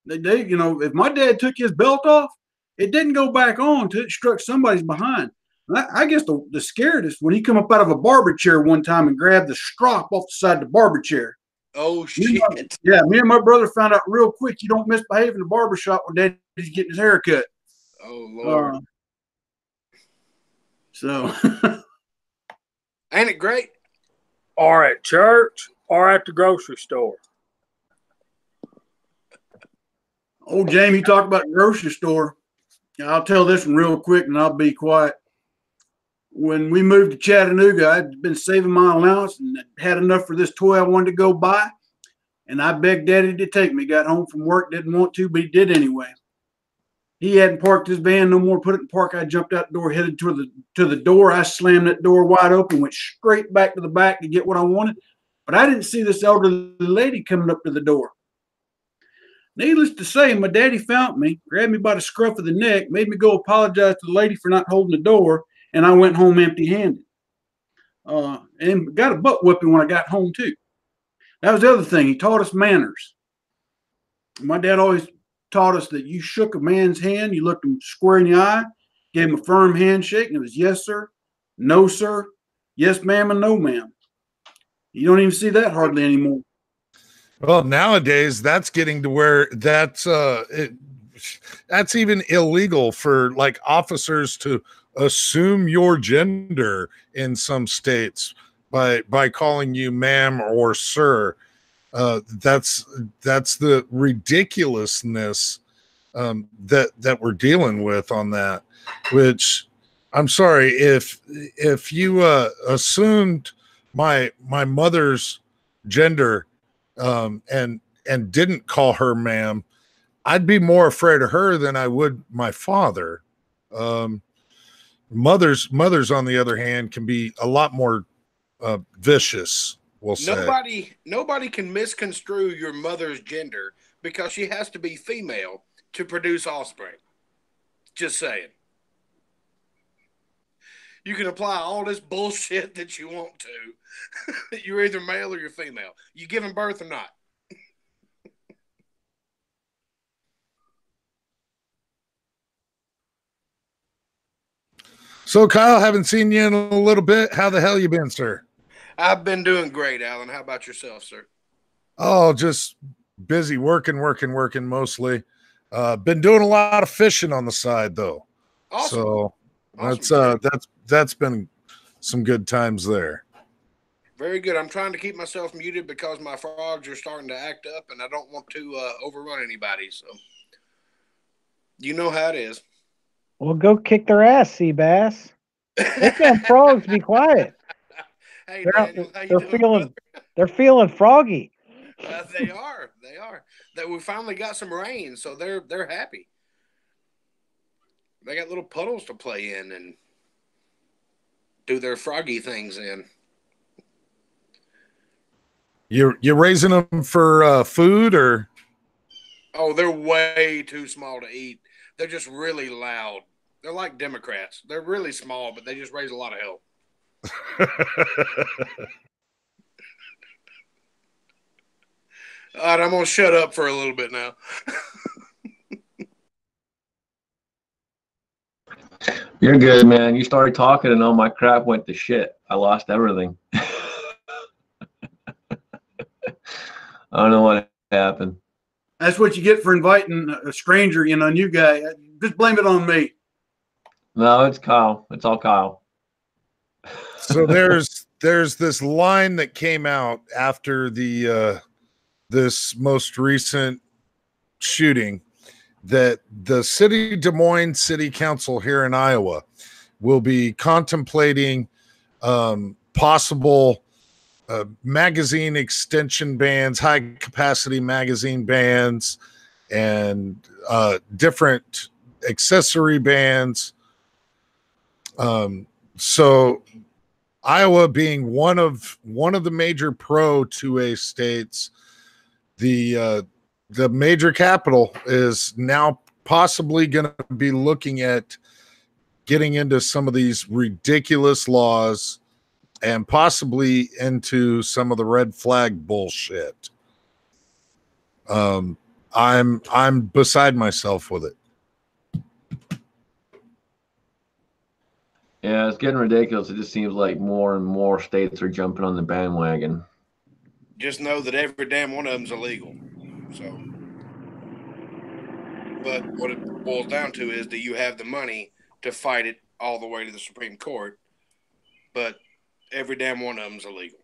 They if my dad took his belt off, it didn't go back on until it struck somebody's behind. I guess the scaredest when he come up out of a barber chair one time and grabbed the strop off the side of the barber chair. Oh shit! Me and my brother found out real quick. You don't misbehave in the barber shop when daddy's getting his hair cut. Oh Lord! So, ain't it great? Or at church, or at the grocery store. Oh, Jamie, talk about the grocery store. I'll tell this one real quick, and I'll be quiet. When we moved to Chattanooga, I'd been saving my allowance and had enough for this toy I wanted to go buy. And I begged Daddy to take me. Got home from work, didn't want to, but he did anyway. He hadn't parked his van no more, put it in park. I jumped out the door, headed to the door. I slammed that door wide open, went straight back to the back to get what I wanted. But I didn't see this elderly lady coming up to the door. Needless to say, my daddy found me, grabbed me by the scruff of the neck, made me go apologize to the lady for not holding the door, and I went home empty-handed. And got a butt whipping when I got home, too. That was the other thing. He taught us manners. My dad always taught us that you shook a man's hand, you looked him square in the eye, gave him a firm handshake, and it was yes, sir, no, sir, yes, ma'am, and no, ma'am. You don't even see that hardly anymore. Well, nowadays that's getting to where that's even illegal for like officers to assume your gender in some states by calling you ma'am or sir. That's the ridiculousness that we're dealing with on that. Which I'm sorry if you assumed my mother's gender and didn't call her ma'am, I'd be more afraid of her than I would my father. Mothers, on the other hand, can be a lot more vicious. We'll say nobody can misconstrue your mother's gender because she has to be female to produce offspring. Just saying. You can apply all this bullshit that you want to. You're either male or you're female. You giving birth or not. So, Kyle, haven't seen you in a little bit. How the hell you been, sir? I've been doing great, Alan. How about yourself, sir? Oh, just busy working mostly. Been doing a lot of fishing on the side though. Awesome. So Awesome. that's been some good times there. Very good. I'm trying to keep myself muted because my frogs are starting to act up, and I don't want to overrun anybody. So you know how it is. Well, go kick their ass, Seabass. Let them frogs be quiet. Hey, They're, Daniel, how you they're doing, feeling brother? they're feeling froggy. They are. They are. That we finally got some rain, so they're happy. They got little puddles to play in and do their froggy things in. You're raising them for food or? Oh, they're way too small to eat. They're just really loud. They're like Democrats. They're really small, but they just raise a lot of hell. All right, I'm going to shut up for a little bit now. You're good, man. You started talking and all my crap went to shit. I lost everything. I don't know what happened. That's what you get for inviting a stranger, a new guy. Just blame it on me. No, it's Kyle. It's all Kyle. So there's this line that came out after the this most recent shooting that the city Des Moines City Council here in Iowa will be contemplating possible magazine extension bans, high capacity magazine bans, and different accessory bans. So Iowa being one of the major pro 2A states, the major capital is now possibly going to be looking at getting into some of these ridiculous laws and possibly into some of the red flag bullshit. I'm beside myself with it. Yeah, it's getting ridiculous. It just seems like more and more states are jumping on the bandwagon. Just know that every damn one of them's illegal. So, but what it boils down to is, do you have the money to fight it all the way to the Supreme Court? But every damn one of them's illegal.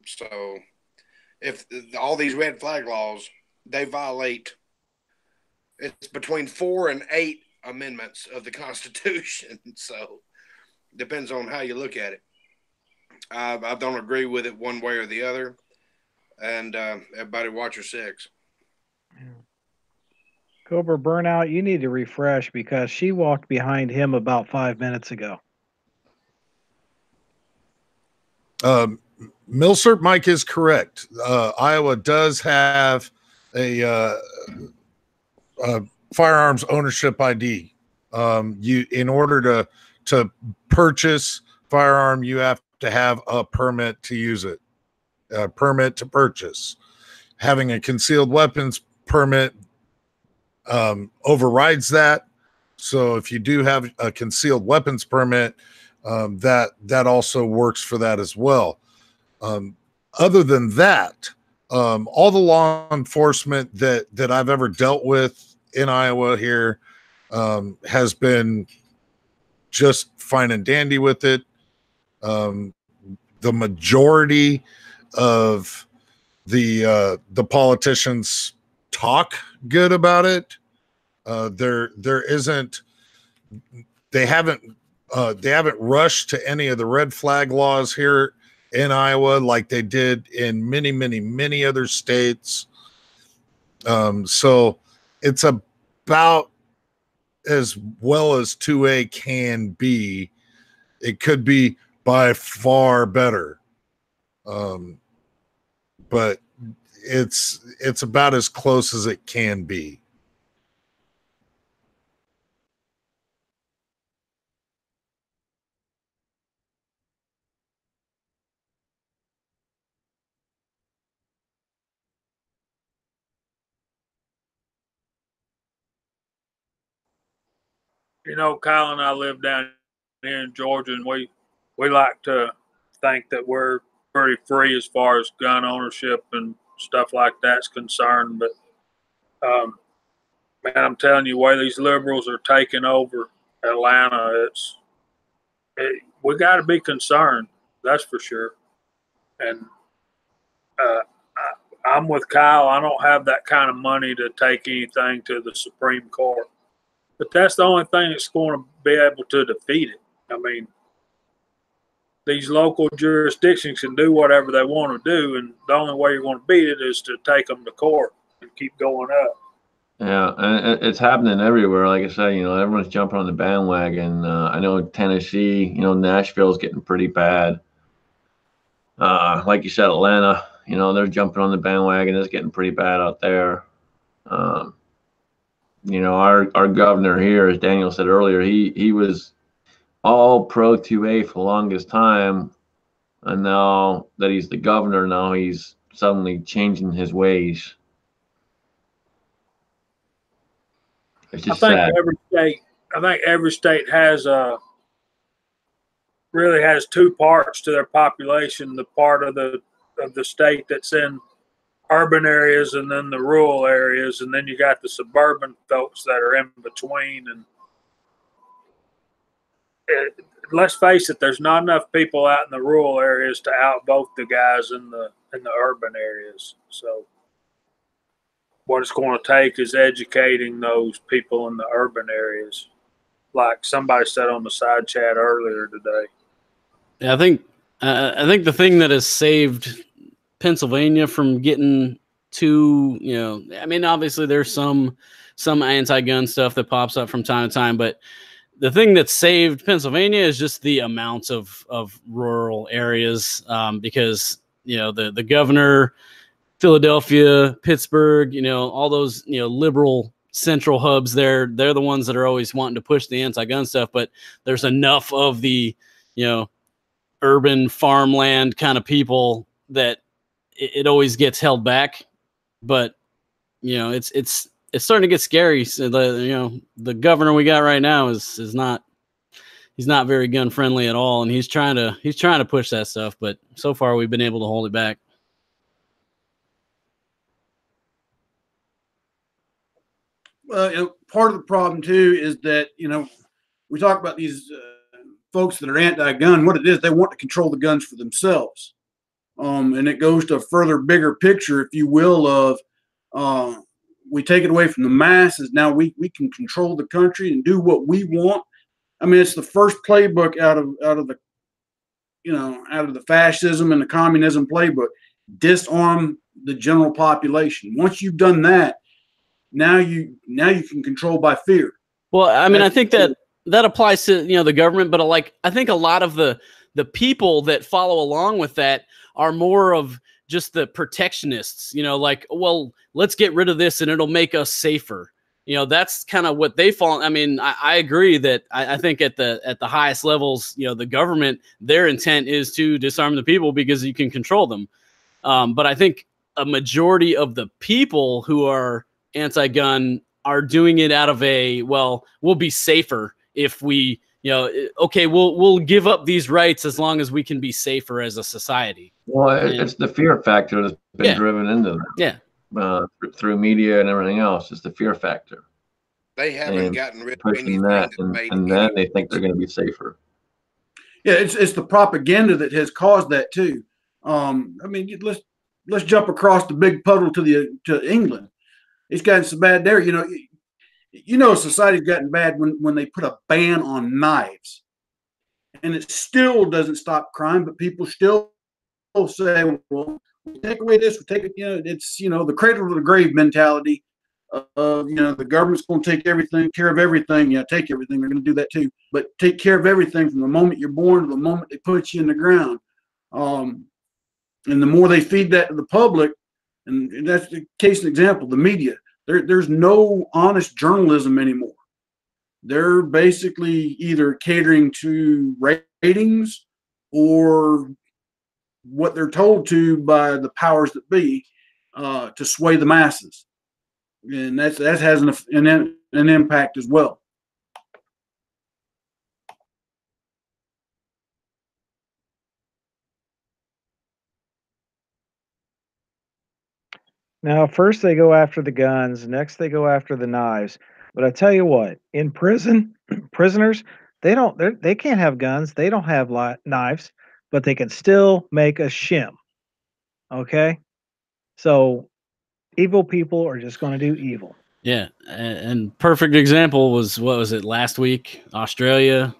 So, if all these red flag laws, they violate, it's between 4 and 8 amendments of the Constitution. So, depends on how you look at it. I don't agree with it one way or the other. And everybody watch your six. Cobra Burnout, you need to refresh because she walked behind him about 5 minutes ago. Milsert Mike is correct. Iowa does have a firearms ownership ID. You, in order to purchase firearm, you have to have a permit to use it, a permit to purchase. Having a concealed weapons permit overrides that. So if you do have a concealed weapons permit, that also works for that as well. Other than that, all the law enforcement that I've ever dealt with in Iowa here has been just fine and dandy with it. The majority of the politicians talk good about it. There isn't. They haven't rushed to any of the red flag laws here in Iowa like they did in many other states. So it's about as well as 2A can be. It could be by far better. But it's about as close as it can be. You know, Kyle and I live down here in Georgia, and we like to think that we're pretty free as far as gun ownership and stuff like that's concerned. But man, I'm telling you, the way these liberals are taking over Atlanta, we got to be concerned. That's for sure. And I'm with Kyle. I don't have that kind of money to take anything to the Supreme Court. But that's the only thing that's going to be able to defeat it. I mean, these local jurisdictions can do whatever they want to do, and the only way you're going to beat it is to take them to court and keep going up. Yeah, and it's happening everywhere. Like I said, everyone's jumping on the bandwagon. I know Tennessee, Nashville's getting pretty bad. Like you said, Atlanta, they're jumping on the bandwagon. It's getting pretty bad out there. Our governor here, as Daniel said earlier, he was all pro 2A for the longest time, and now that he's the governor, now he's suddenly changing his ways. It's just sad. I think every state has really has two parts to their population: the part of the state that's in urban areas, and then the rural areas, and then you got the suburban folks that are in between. And let's face it, there's not enough people out in the rural areas to outvote the guys in the urban areas. So what it's going to take is educating those people in the urban areas, like somebody said on the side chat earlier today. Yeah, I think the thing that has saved Pennsylvania from getting too, I mean, obviously there's some anti-gun stuff that pops up from time to time, but the thing that saved Pennsylvania is just the amounts of rural areas, because the governor, Philadelphia, Pittsburgh, all those liberal central hubs they're the ones that are always wanting to push the anti-gun stuff, but there's enough of the urban farmland kind of people that it always gets held back. But it's starting to get scary. So the governor we got right now is not very gun friendly at all, and he's trying to push that stuff, but so far we've been able to hold it back. Well, part of the problem too is that we talk about these folks that are anti-gun. What it is, they want to control the guns for themselves, and it goes to a further bigger picture, if you will, of we take it away from the masses. Now we can control the country and do what we want. I mean, it's the first playbook out of the fascism and the communism playbook. Disarm the general population. Once you've done that, now you can control by fear. Well, I mean, I think that applies to the government, but I think a lot of the people that follow along with that are more of just the protectionists. Well, let's get rid of this and it'll make us safer. That's kind of what they fall. I mean, I agree that I think at the highest levels, the government, their intent is to disarm the people because you can control them. But I think a majority of the people who are anti-gun are doing it out of we'll be safer if we, okay, we'll give up these rights as long as we can be safer as a society. Well, it's the fear factor that's been driven into them. Through media and everything else. It's the fear factor. They haven't gotten rid of anything that, and then they think they're going to be safer. Yeah, it's the propaganda that has caused that too. I mean, let's jump across the big puddle to England. It's gotten so bad there. Society's gotten bad when they put a ban on knives, and it still doesn't stop crime. But people still say, "Well, we take away this, we take it." It's the cradle to the grave mentality of the government's going to take care of everything. Take everything. They're going to do that too, but take care of everything from the moment you're born to the moment they put you in the ground. And the more they feed that to the public, and that's the case and example, the media. There's no honest journalism anymore. They're basically either catering to ratings or what they're told to by the powers that be to sway the masses, and that has an impact as well. Now, first they go after the guns, next they go after the knives. But I tell you what, in prison, prisoners, they can't have guns, they don't have knives, but they can still make a shim. Okay? So evil people are just going to do evil. Yeah, and perfect example was, what was it, last week, Australia?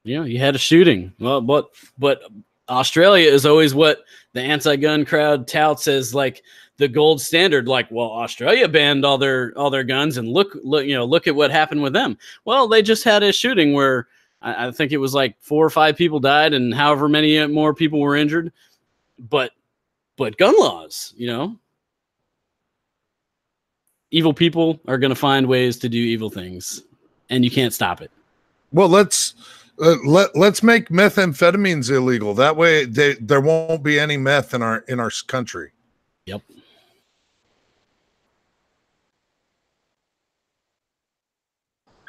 You know, you had a shooting. Well, but Australia is always what the anti-gun crowd touts as like the gold standard. Like, well, Australia banned all their guns, and look, look at what happened with them. Well, they just had a shooting where I think it was like 4 or 5 people died, and however many more people were injured. But gun laws, evil people are going to find ways to do evil things, and you can't stop it. Well, let's make methamphetamines illegal. That way, there won't be any meth in our country. Yep.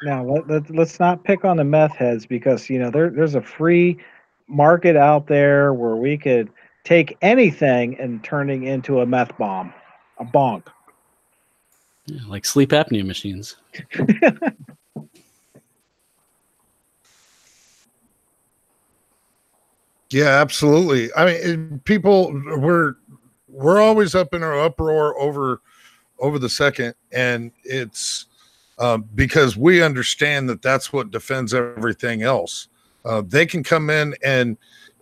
Now let's not pick on the meth heads, because there's a free market out there where we could take anything and turning into a meth bomb, a bonk. Yeah, like sleep apnea machines. Yeah, absolutely. I mean, people we're always up in our uproar over the second, and it's because we understand that that's what defends everything else. They can come in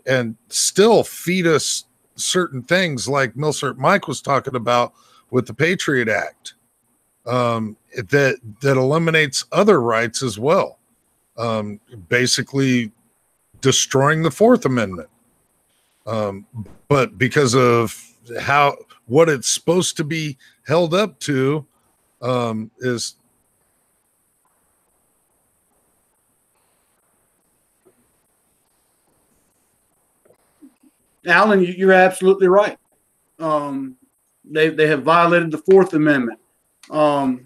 and still feed us certain things, like Milsert Mike was talking about with the Patriot Act, that eliminates other rights as well, basically destroying the Fourth Amendment. But because of what it's supposed to be held up to, is Alan, you're absolutely right. They have violated the Fourth Amendment. The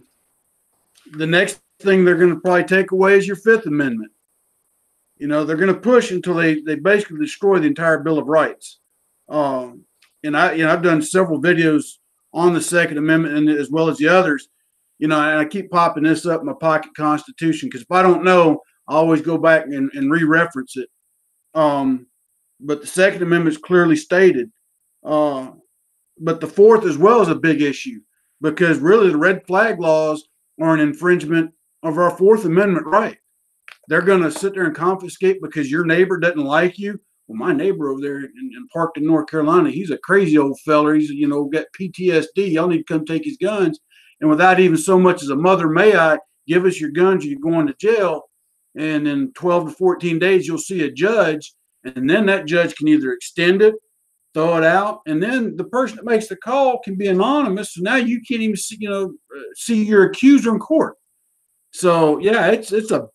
next thing they're going to probably take away is your Fifth Amendment. They're going to push until they basically destroy the entire Bill of Rights. And I've done several videos on the Second Amendment, and as well as the others. And I keep popping this up in my pocket Constitution, because if I don't know, I always go back and re-reference it. But the Second Amendment is clearly stated. But the Fourth as well is a big issue, because really the red flag laws are an infringement of our Fourth Amendment right. They're going to sit there and confiscate because your neighbor doesn't like you. Well, my neighbor over there in Parkton, North Carolina, he's a crazy old feller. He's, got PTSD. Y'all need to come take his guns. And without even so much as a mother, may I give us your guns, you're going to jail. And in 12 to 14 days, you'll see a judge. And then that judge can either extend it, throw it out, and then the person that makes the call can be anonymous. So now you can't even see your accuser in court. So yeah, it's a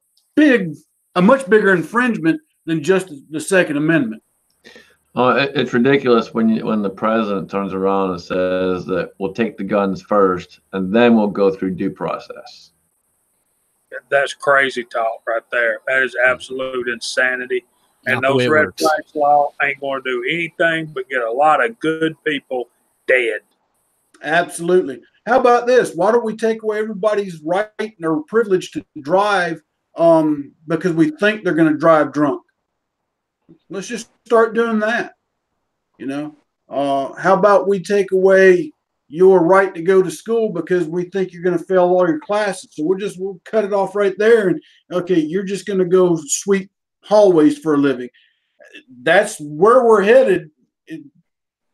much bigger infringement than just the Second Amendment. It's ridiculous when the president turns around and says that we'll take the guns first and then we'll go through due process. That's crazy talk right there. That is absolute insanity. And Not the way those it red works. flags law ain't going to do anything but get a lot of good people dead. Absolutely. How about this? Why don't we take away everybody's right and their privilege to drive because we think they're going to drive drunk? Let's just start doing that. How about we take away your right to go to school because we think you're going to fail all your classes? So we'll cut it off right there. And okay, you're just going to go sweep hallways for a living. That's where we're headed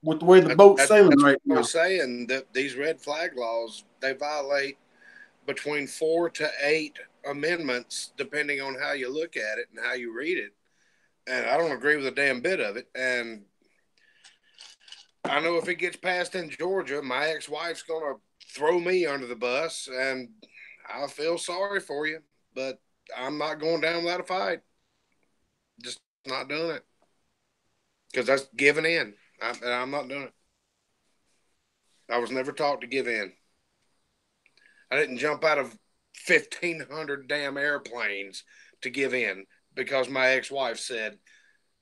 with the way the boat's sailing right now. I'm saying that these red flag laws, they violate between 4 to 8 amendments, depending on how you look at it and how you read it. And I don't agree with a damn bit of it. And I know if it gets passed in Georgia, my ex-wife's going to throw me under the bus, and I feel sorry for you, but I'm not going down without a fight. Just not doing it. Because that's giving in. I'm not doing it. I was never taught to give in. I didn't jump out of 1,500 damn airplanes to give in because my ex-wife said,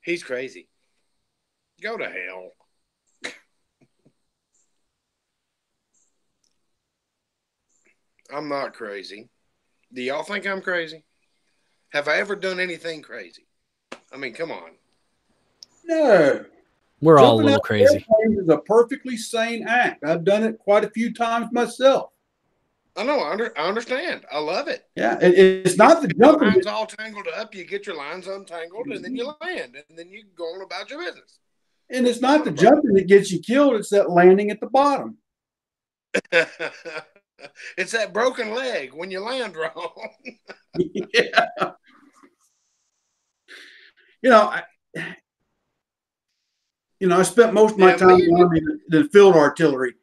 he's crazy. Go to hell. I'm not crazy. Do y'all think I'm crazy? Have I ever done anything crazy? I mean, come on. No. We're all a Jumping little out of crazy. airplanes is a perfectly sane act. I've done it quite a few times myself. I know. I understand. I love it. Yeah, it's not the The jumping. lines all tangled up. You get your lines untangled, and then you land, and then you go on about your business. And it's not the jumping that gets you killed. It's that landing at the bottom. It's that broken leg when you land wrong. Yeah. You know, I spent most of my time in the Army than field artillery.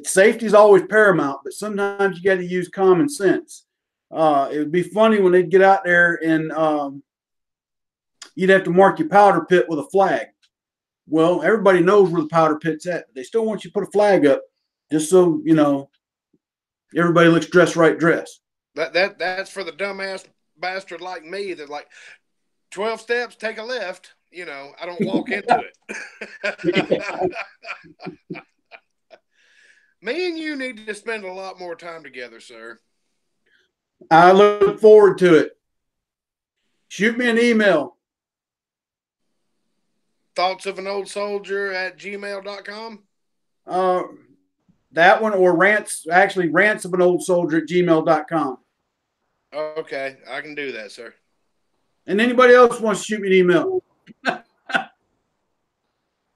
Safety is always paramount, but sometimes you got to use common sense. It would be funny when they'd get out there and you'd have to mark your powder pit with a flag. Well, everybody knows where the powder pit's at, but they still want you to put a flag up just so, everybody looks dressed right dressed. That's for the dumbass bastard like me that like 12 steps, take a left. I don't walk into it. Me and you need to spend a lot more time together, sir. I look forward to it. Shoot me an email. thoughtsofanoldsoldier@gmail.com. That one or rantsofanoldsoldier@gmail.com. Okay, I can do that, sir. And anybody else wants to shoot me an email?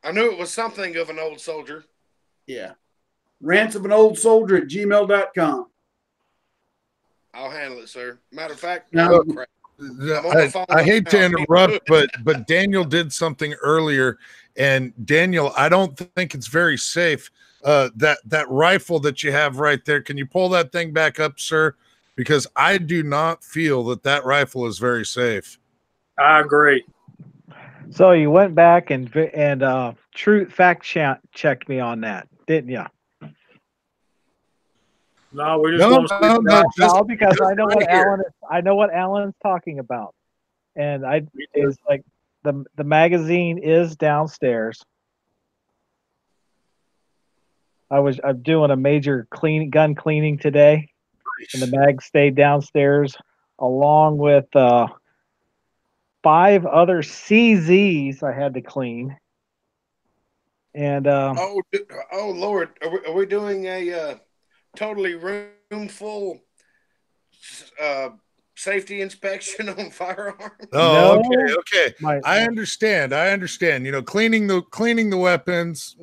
I knew it was something of an old soldier. Yeah. rantsofanoldsoldier@gmail.com. I'll handle it, sir. Matter of fact, Now, crap. I hate to interrupt, but Daniel did something earlier, and Daniel, I don't think it's very safe. That rifle that you have right there, can you pull that thing back up, sir? Because I do not feel that rifle is very safe. I agree. So you went back and true fact checked me on that, didn't you? No, we just want to no, because I know what Alan's talking about, and is like the magazine is downstairs. I'm doing a major gun cleaning today, and the mag stayed downstairs along with 5 other CZs I had to clean. And oh Lord, are we doing a totally room full safety inspection on firearms? Oh, no. Okay. I understand. Cleaning the weapons,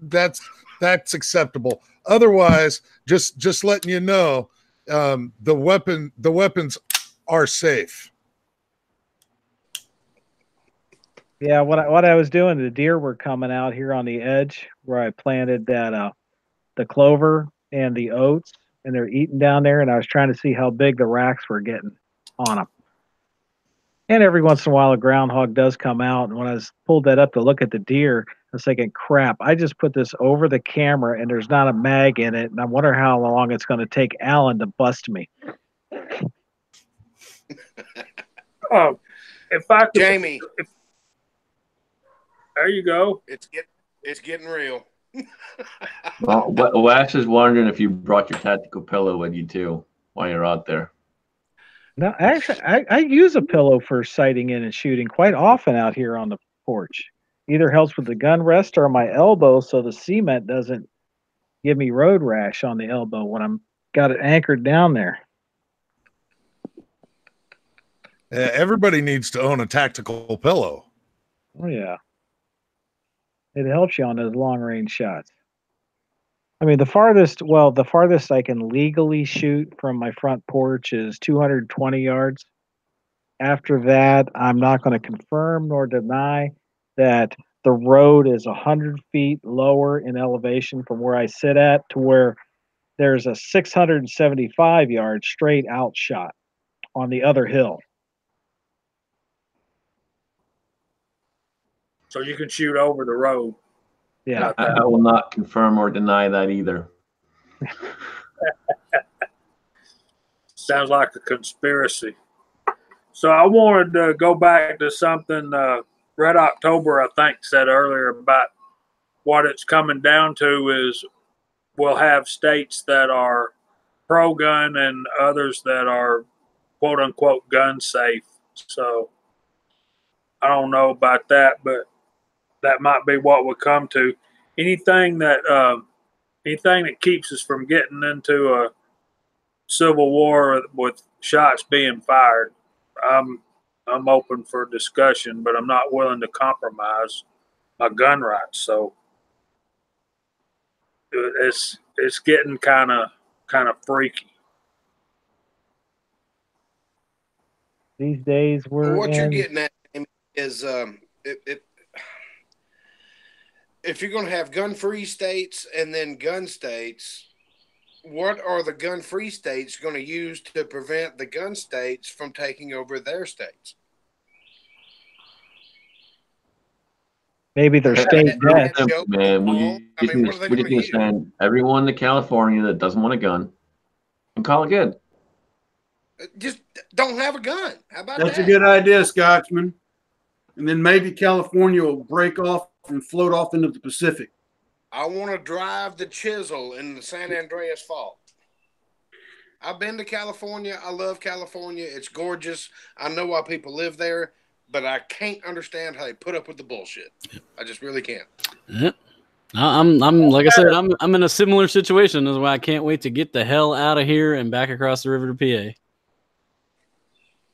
that's acceptable. Otherwise, just letting you know, the weapons are safe. Yeah, what I was doing, the deer were coming out here on the edge where I planted that the clover and the oats, and they're eating down there, and I was trying to see how big the racks were getting on them. And every once in a while, a groundhog does come out, and when I pulled that up to look at the deer, I was thinking, crap, I just put this over the camera, and there's not a mag in it, and I wonder how long it's going to take Alan to bust me. If I could, Jamie, there you go. It's getting real. Well, Wax is wondering if you brought your tactical pillow with you too while you're out there. No, actually, I use a pillow for sighting in and shooting quite often out here on the porch. Either helps with the gun rest or my elbow, so the cement doesn't give me road rash on the elbow when I'm got it anchored down there. Everybody needs to own a tactical pillow. Oh yeah, it helps you on those long range shots. I mean, the farthest I can legally shoot from my front porch is 220 yards. After that, I'm not going to confirm nor deny that the road is 100 feet lower in elevation from where I sit at to where there's a 675 yard straight out shot on the other hill. So you can shoot over the road. Yeah, I will not confirm or deny that either. Sounds like a conspiracy. So I wanted to go back to something Red October, I think, said earlier about what it's coming down to is we'll have states that are pro-gun and others that are quote-unquote gun safe. So I don't know about that, but that might be what we'll come to. Anything that keeps us from getting into a civil war with shots being fired, I'm open for discussion, but I'm not willing to compromise my gun rights. So it's getting kind of freaky. These days we're What you're in. getting at is if you're going to have gun-free states and then gun states, what are the gun-free states going to use to prevent the gun states from taking over their states? Maybe their state debt. Man, we just need to send everyone to California that doesn't want a gun and call it good. Just don't have a gun. How about That's that? a good idea, Scotsman. And then maybe California will break off and float off into the Pacific. I want to drive the Chisel in the San Andreas Fault. I've been to California. I love California. It's gorgeous. I know why people live there, but I can't understand how they put up with the bullshit. I just really can't. Yep. I'm like I said, I'm in a similar situation. That's why I can't wait to get the hell out of here and back across the river to PA.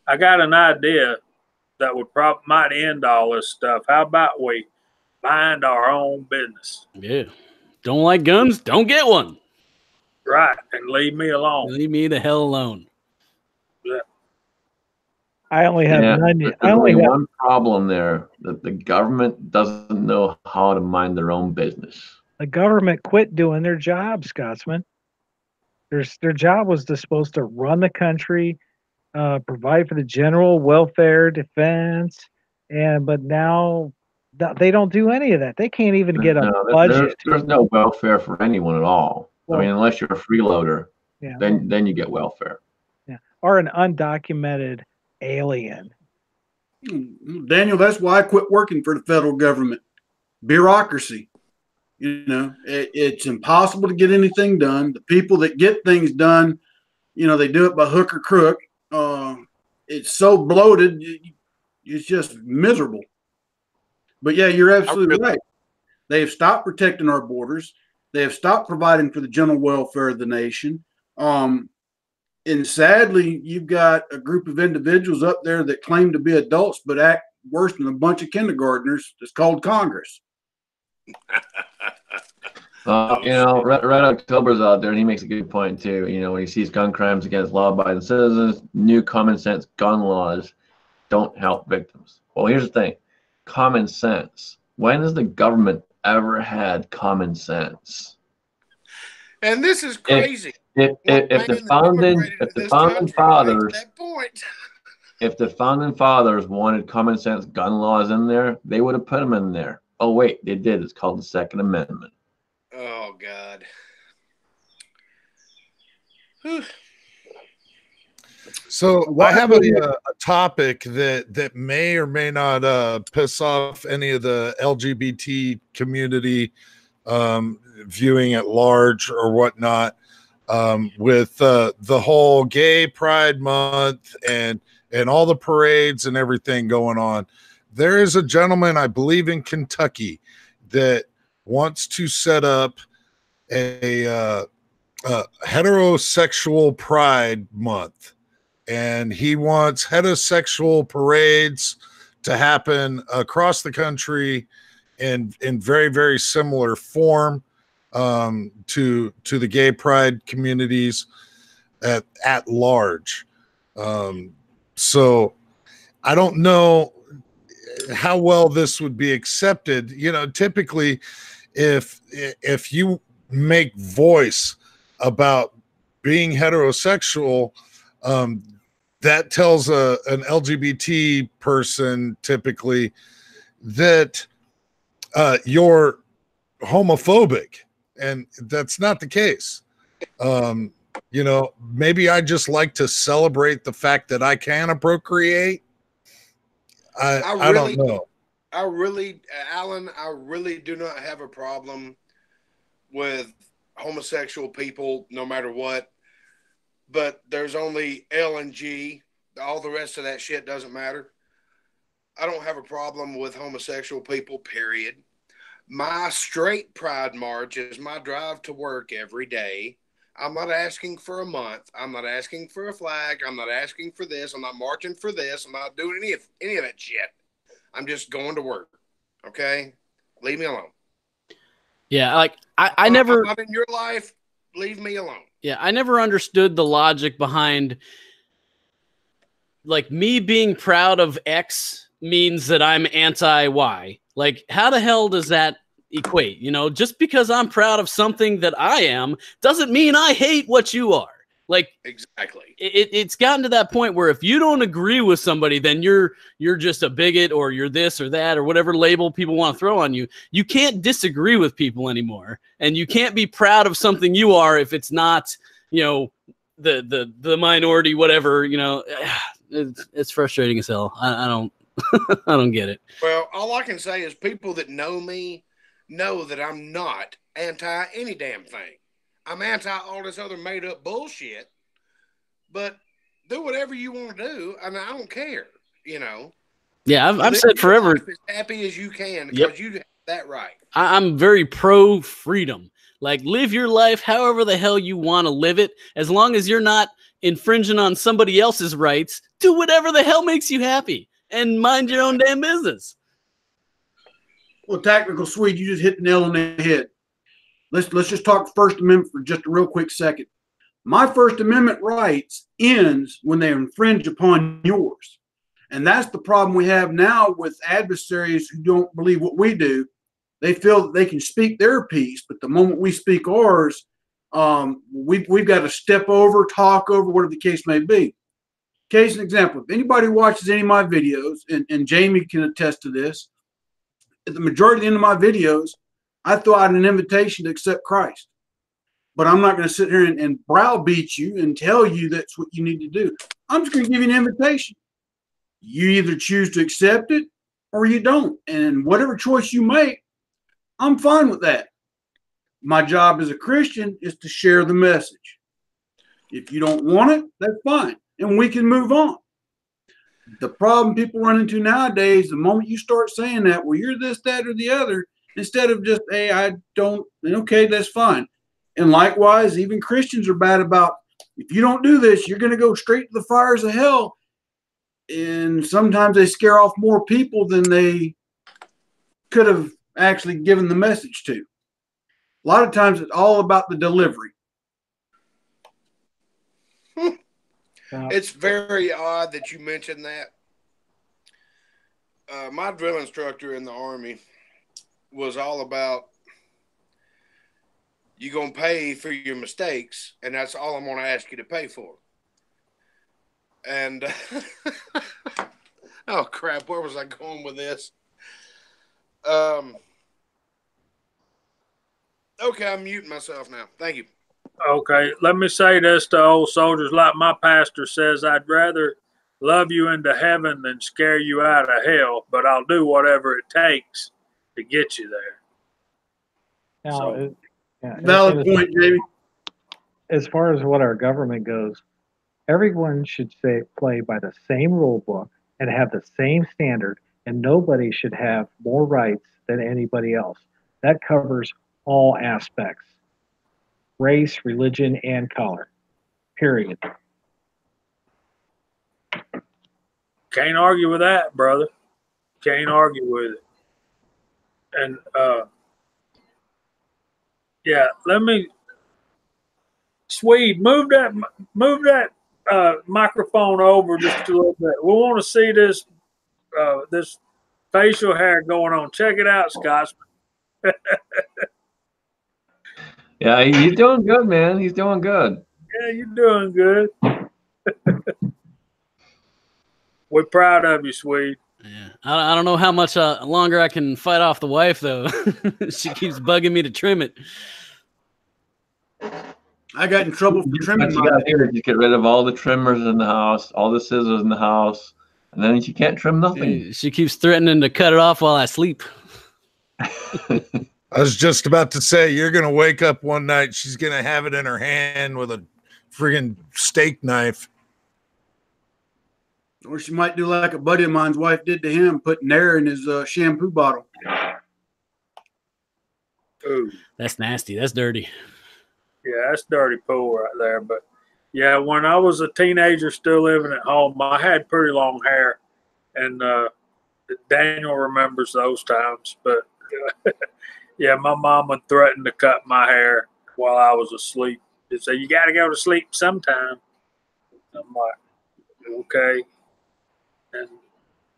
I got an idea that might end all this stuff. How about we mind our own business? Yeah. Don't like guns? Don't get one. Right. And leave me alone. Leave me the hell alone. Yeah. I only have There's only one problem there, that the government doesn't know how to mind their own business. The government quit doing their job, Scotsman. Their job was supposed to run the country, provide for the general welfare, defense, but now they don't do any of that. They can't even get a budget. There's no welfare for anyone at all. Well, I mean, unless you're a freeloader, yeah, then you get welfare. Yeah, or an undocumented alien. Daniel, that's why I quit working for the federal government. Bureaucracy. You know, it's impossible to get anything done. The people that get things done, you know, they do it by hook or crook. It's so bloated, it's just miserable. But yeah, you're absolutely right. They have stopped protecting our borders. They have stopped providing for the general welfare of the nation. And sadly, you've got a group of individuals up there that claim to be adults but act worse than a bunch of kindergartners. It's called Congress. You know, Red October's out there, and he makes a good point too. You know, when he sees gun crimes against law-abiding citizens, new common sense gun laws don't help victims. Well, here's the thing: common sense. When has the government ever had common sense? And this is crazy. If the founding fathers wanted common sense gun laws in there, they would have put them in there. Oh wait, they did. It's called the Second Amendment. Oh God. Whew. So I have a topic that may or may not piss off any of the LGBT community viewing at large or whatnot, with the whole Gay Pride Month and all the parades and everything going on. There is a gentleman, I believe in Kentucky, that wants to set up a heterosexual Pride Month. And he wants heterosexual parades to happen across the country in very, very similar form to the gay pride communities at large. So I don't know how well this would be accepted. You know, typically if you make voice about being heterosexual, that tells an LGBT person typically that you're homophobic, and that's not the case. You know, maybe I just like to celebrate the fact that I can procreate. I don't know. Alan, I really do not have a problem with homosexual people, no matter what. but there's only L and G. All the rest of that shit doesn't matter. I don't have a problem with homosexual people, period. My straight pride march is my drive to work every day. I'm not asking for a month. I'm not asking for a flag. I'm not asking for this. I'm not marching for this. I'm not doing any of that shit. I'm just going to work. Okay? Leave me alone. Yeah, like I never. I'm not in your life. Leave me alone. Yeah, I never understood the logic behind, like, me being proud of X means that I'm anti-Y. Like, how the hell does that equate? You know, just because I'm proud of something that I am doesn't mean I hate what you are. Like, exactly. It's gotten to that point where if you don't agree with somebody, then you're just a bigot, or you're this or that, or whatever label people want to throw on you. You can't disagree with people anymore, and you can't be proud of something you are if it's not, you know, the minority, whatever. You know, it's frustrating as hell. I don't I don't get it. Well, all I can say is people that know me know that I'm not anti any damn thing. I'm anti all this other made up bullshit, but do whatever you want to do. I mean, I don't care, you know. Yeah, I've said forever. As happy as you can, because you have that right. I'm very pro freedom. Like, live your life however the hell you want to live it, as long as you're not infringing on somebody else's rights. Do whatever the hell makes you happy, and mind your own damn business. Well, Tactical Swede, you just hit the nail on the head. Let's just talk First Amendment for just a real quick second. My First Amendment rights ends when they infringe upon yours. And that's the problem we have now with adversaries who don't believe what we do. They feel that they can speak their piece, but the moment we speak ours, we've got to step over, talk over, whatever the case may be. Case in example, if anybody watches any of my videos, and Jamie can attest to this, at the majority of the end of my videos, I throw out an invitation to accept Christ. But I'm not going to sit here and browbeat you and tell you that's what you need to do. I'm just going to give you an invitation. You either choose to accept it or you don't. And whatever choice you make, I'm fine with that. My job as a Christian is to share the message. If you don't want it, that's fine. And we can move on. The problem people run into nowadays, the moment you start saying that, well, you're this, that, or the other, instead of just, hey, I don't, okay, that's fine. And likewise, even Christians are bad about, if you don't do this, you're going to go straight to the fires of hell. And sometimes they scare off more people than they could have actually given the message to. A lot of times it's all about the delivery. It's very odd that you mentioned that. My drill instructor in the Army was all about, you're going to pay for your mistakes, and that's all I'm going to ask you to pay for. And, oh, crap, where was I going with this? Okay, I'm muting myself now. Thank you. Okay, let me say this to old soldiers, like my pastor says, I'd rather love you into heaven than scare you out of hell, but I'll do whatever it takes to get you there. Now, valid point, Jamie. As far as what our government goes, everyone should play by the same rule book and have the same standard, and nobody should have more rights than anybody else. That covers all aspects: race, religion, and color. Period. Can't argue with that, brother. Can't argue with it. And yeah, let me, Swede, move that microphone over just a little bit. We want to see this this facial hair going on. Check it out, Scotsman. Yeah, he's doing good, man. He's doing good. Yeah, you're doing good. We're proud of you, Swede. Yeah, I don't know how much longer I can fight off the wife, though. She keeps bugging me to trim it. I got in trouble for trimming What you got here is you get rid of all the trimmers in the house, all the scissors in the house, and then you can't trim nothing. She keeps threatening to cut it off while I sleep. I was just about to say, you're going to wake up one night, she's going to have it in her hand with a friggin' steak knife. Or she might do like a buddy of mine's wife did to him, put Nair in his shampoo bottle. Ooh. That's nasty. That's dirty. Yeah, that's dirty pool right there. But yeah, when I was a teenager still living at home, I had pretty long hair. And Daniel remembers those times. But yeah, my mom would threaten to cut my hair while I was asleep. She'd say, "You got to go to sleep sometime." I'm like, okay. And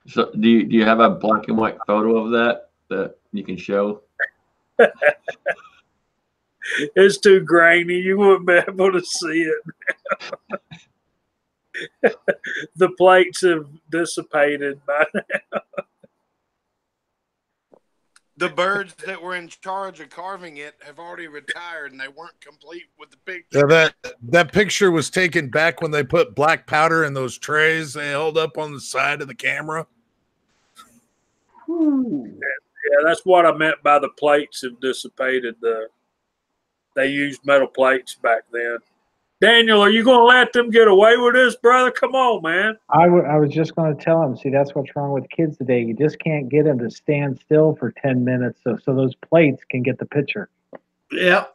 So do you have a black and white photo of that you can show? it's too grainy. You wouldn't be able to see it. The plates have dissipated by now. The birds that were in charge of carving it have already retired, and they weren't complete with the picture. Yeah, that picture was taken back when they put black powder in those trays they held up on the side of the camera. Yeah, that's what I meant by the plates have dissipated. They used metal plates back then. Daniel, are you going to let them get away with this, brother? Come on, man. I was just going to tell him, see, that's what's wrong with kids today. You just can't get them to stand still for 10 minutes so those plates can get the picture. Yep.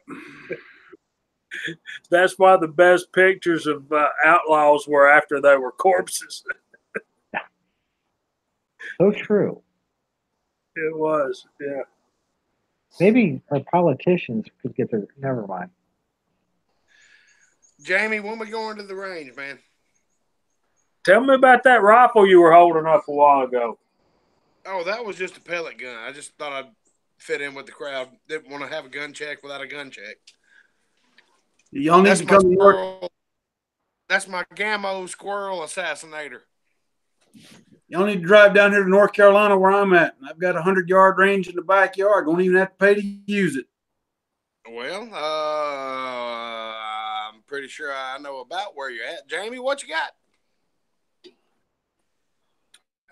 That's why the best pictures of outlaws were after they were corpses. So true. It was, yeah. Maybe our politicians could get their, never mind. Jamie, when we going to the range, man? Tell me about that rifle you were holding up a while ago. Oh, that was just a pellet gun. I just thought I'd fit in with the crowd. Didn't want to have a gun check without a gun check. Y'all need to come to North. That's my Gammo Squirrel Assassinator. Y'all need to drive down here to North Carolina where I'm at. I've got a 100-yard range in the backyard. Don't even have to pay to use it. Well, I'm pretty sure I know about where you're at. Jamie, what you got?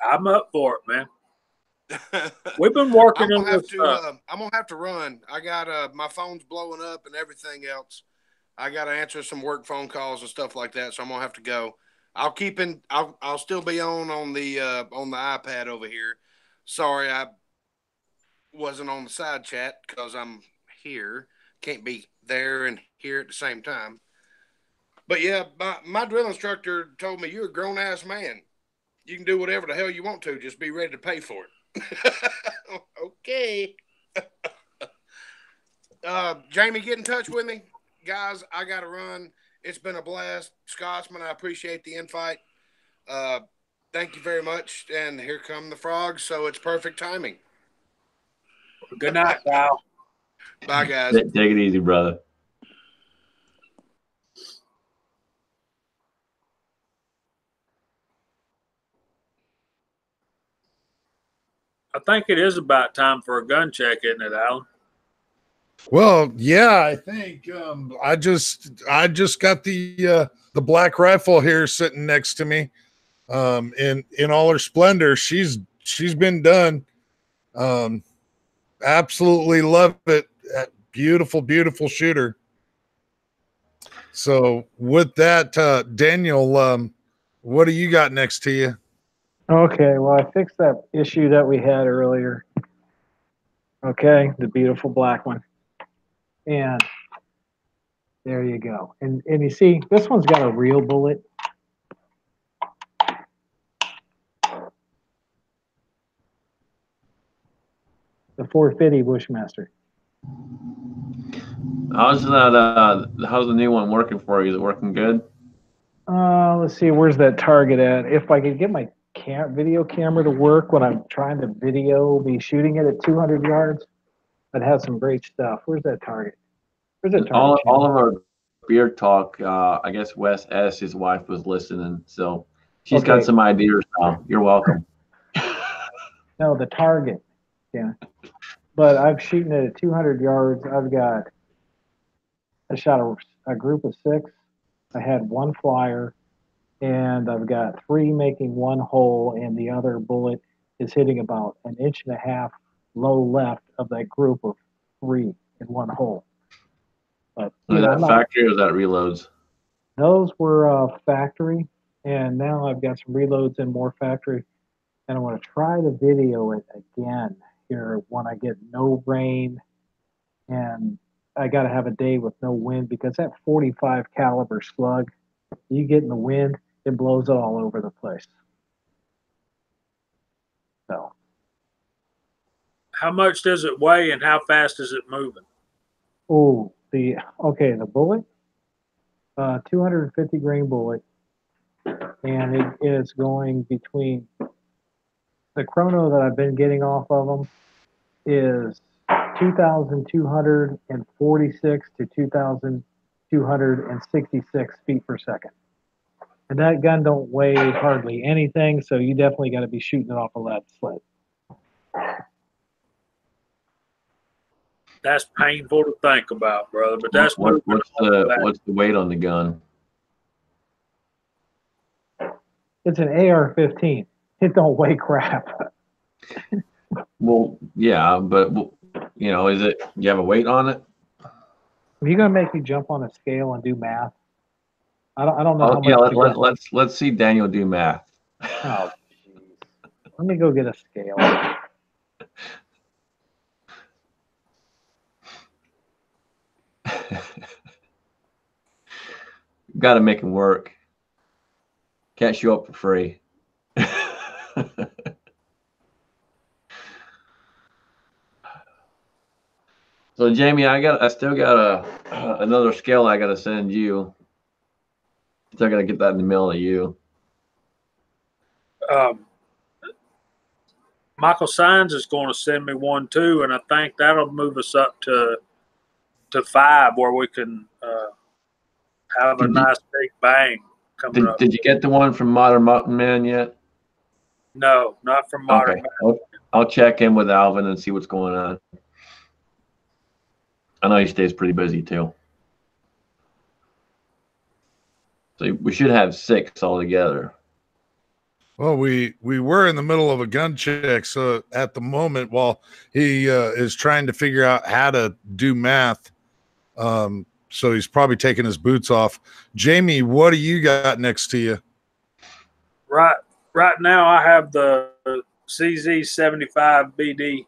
I'm up for it, man. We've been working on this. I'm gonna have to run. I got my phone's blowing up and everything else. I got to answer some work phone calls and stuff like that, so I'm gonna have to go. I'll still be on the iPad over here. Sorry, I wasn't on the side chat because I'm here. Can't be there and here at the same time. But yeah, my drill instructor told me you're a grown ass man. You can do whatever the hell you want to. Just be ready to pay for it. Okay. Jamie, get in touch with me. Guys, I got to run. It's been a blast. Scotsman, I appreciate the invite. Thank you very much. And here come the frogs, so it's perfect timing. Good night, pal. Bye, guys. Take it easy, brother. I think it is about time for a gun check, isn't it, Alan? Well, yeah, I think I just got the black rifle here sitting next to me, in all her splendor. She's been done. Absolutely love it. Beautiful, beautiful shooter. So with that, Daniel, what do you got next to you? Okay, well, I fixed that issue that we had earlier. Okay, the beautiful black one. And there you go. And you see, this one's got a real bullet. The 450 Bushmaster. How's the new one working for you? Is it working good? Let's see, where's that target at? If I could get my video camera to work when I'm trying to be shooting it at 200 yards, I'd have some great stuff. Where's that target? Where's that target? All of our beer talk, I guess Wes S., his wife, was listening, so she's got some ideas now. You're welcome. No, the target. Yeah. But I'm shooting it at 200 yards. I shot a group of 6. I had 1 flyer, and I've got 3 making 1 hole, and the other bullet is hitting about 1.5 inches low left of that group of 3 in 1 hole. But is that factory or is that reloads? Those were factory, and now I've got some reloads in more factory, and I want to try to video it again here when I get no rain, and I got to have a day with no wind, because that 45 caliber slug, you get in the wind, it blows it all over the place. So, How much does it weigh and how fast is it moving? oh, the bullet, 250 grain bullet, and it is going between, the chrono that I've been getting off of them is 2,246 to 2,266 feet per second. And that gun don't weigh hardly anything, so you definitely got to be shooting it off a lead sled. That's painful to think about, brother. But that's what's the weight on the gun? It's an AR-15. It don't weigh crap. Well, yeah, but you know, do you have a weight on it? Are you gonna make me jump on a scale and do math? I don't know. Oh, how yeah, much let's see Daniel do math. Oh, jeez. Let me go get a scale. Got to make him work. Can't show up for free. So Jamie, I still got another scale I got to send you. Still got to get that in the mail to you. Michael Sines is going to send me one too, and I think that'll move us up to 5, where we can have a nice big bang coming up. Did you get the one from Modern Mountain Man yet? No, not from Modern Man. I'll check in with Alvin and see what's going on. I know he stays pretty busy too. So we should have 6 altogether. Well, we were in the middle of a gun check, so at the moment, while he is trying to figure out how to do math, so he's probably taking his boots off. Jamie, what do you got next to you? Right now, I have the CZ75 BD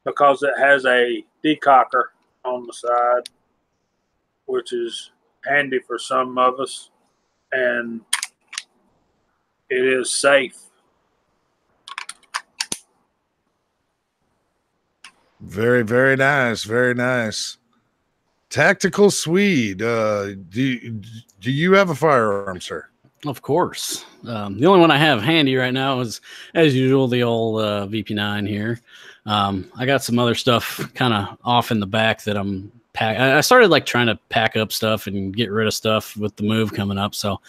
because it has a decocker on the side, which is handy for some of us, and it is safe. Very, very nice. Very nice. Tactical Swede. Do you have a firearm, sir? Of course. The only one I have handy right now is, as usual, the old VP9 here. I got some other stuff kind of off in the back that I'm I started like trying to pack up stuff and get rid of stuff with the move coming up. So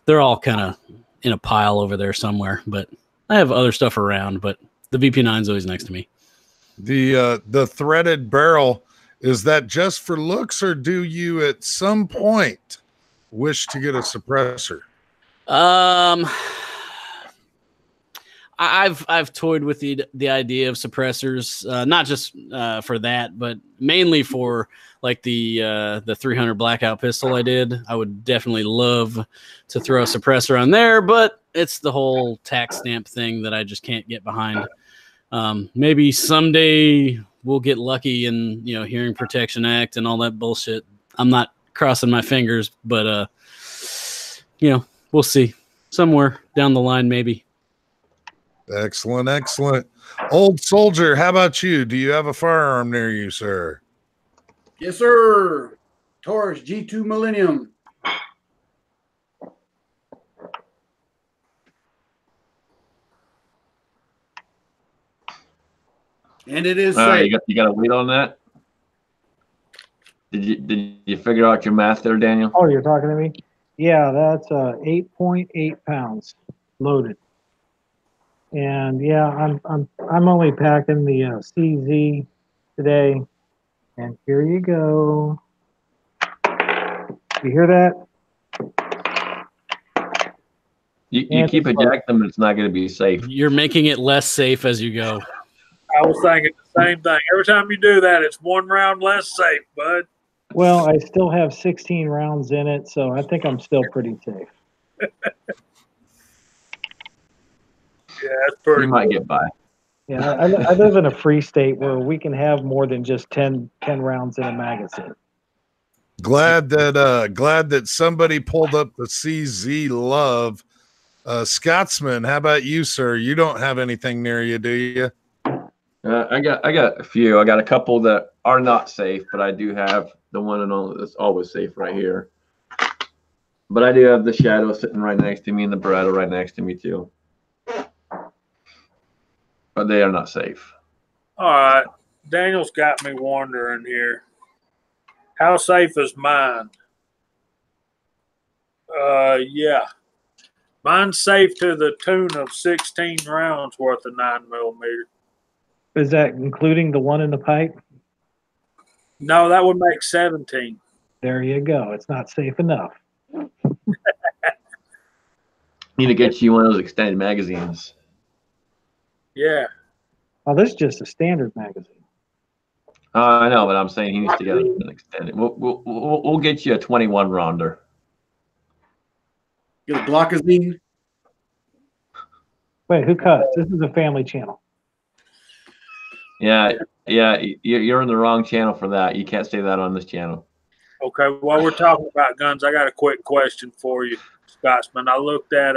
they're all kind of in a pile over there somewhere, but I have other stuff around, but the VP9 is always next to me. The threaded barrel, is that just for looks, or do you at some point wish to get a suppressor? I've toyed with the idea of suppressors, not just for that, but mainly for like the 300 Blackout pistol I did. I would definitely love to throw a suppressor on there, but it's the whole tax stamp thing that I just can't get behind. Maybe someday we'll get lucky in, Hearing Protection Act and all that bullshit. I'm not crossing my fingers, but we'll see somewhere down the line, maybe. Excellent. Old Soldier, how about you? Do you have a firearm near you, sir? Yes, sir. Taurus G2 Millennium. And it is safe. You got a weight on that? Did you figure out your math there, Daniel? Oh, you're talking to me? Yeah, that's 8.8 pounds loaded. And yeah, I'm only packing the CZ today. And here you go. You hear that? You keep ejecting them, it's not going to be safe. You're making it less safe as you go. I was thinking the same thing. Every time you do that, it's one round less safe, bud. Well, I still have 16 rounds in it, so I think I'm still pretty safe. Yeah, that's pretty. You might cool. get by. Yeah, I live in a free state where we can have more than just 10 rounds in a magazine. Glad that somebody pulled up the CZ Love. Scotsman, how about you, sir? You don't have anything near you, do you? I got a few. I got a couple that are not safe, but I do have the one and only that's always safe right here. But I do have the Shadow sitting right next to me and the Beretta right next to me too. But they are not safe. All right, Daniel's got me wondering here. How safe is mine? Yeah, mine's safe to the tune of 16 rounds worth of 9mm. Is that including the one in the pipe? No, that would make 17. There you go. It's not safe enough. Need to get you one of those extended magazines. Yeah. Oh, this is just a standard magazine. I know, but I'm saying he needs to get an extended. We'll get you a 21 rounder. Get a Glockazine. Wait, who cuts? This is a family channel. Yeah, you're in the wrong channel for that. You can't say that on this channel. Okay, while we're talking about guns, I got a quick question for you, Scotsman. I looked at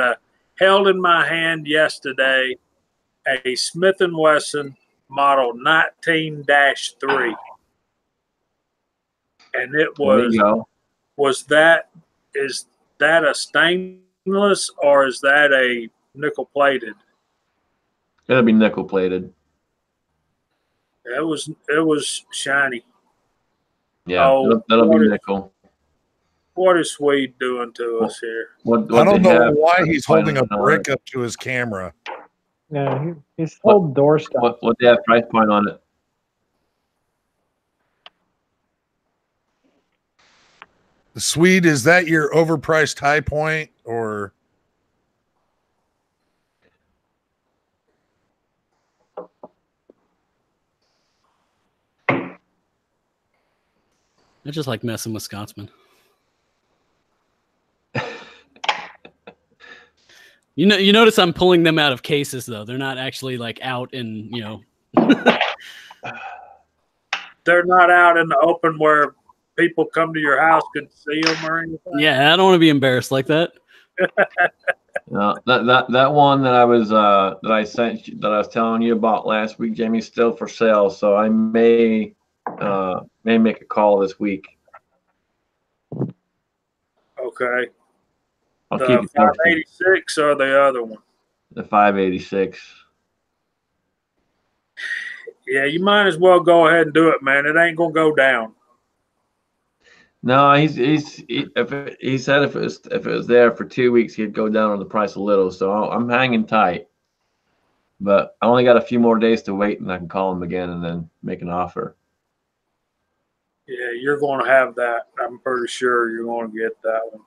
held in my hand yesterday a Smith & Wesson model 19-3. And it is that a stainless or is that a nickel plated? It'll be nickel plated. It was shiny. Yeah, that'll be nickel. What is Swede doing to us here? I don't know why he's holding a brick up to his camera. Yeah, he's holding door stuff. What they have price point on it? The Swede, is that your overpriced high point or? I just like messing with Scotsman. You notice I'm pulling them out of cases though. They're not actually like out in, They're not out in the open where people come to your house could see them or anything. Yeah, I don't want to be embarrassed like that. No, that one that I was telling you about last week, Jamie's still for sale. So I may make a call this week. Okay. I'll The keep you posted. 586 or the other one? The 586. Yeah, you might as well go ahead and do it, man. It ain't gonna go down. No, he said if it was there for 2 weeks, he'd go down on the price a little. So I'm hanging tight. But I only got a few more days to wait, and I can call him again and then make an offer. Yeah, you're going to have that. I'm pretty sure you're going to get that one.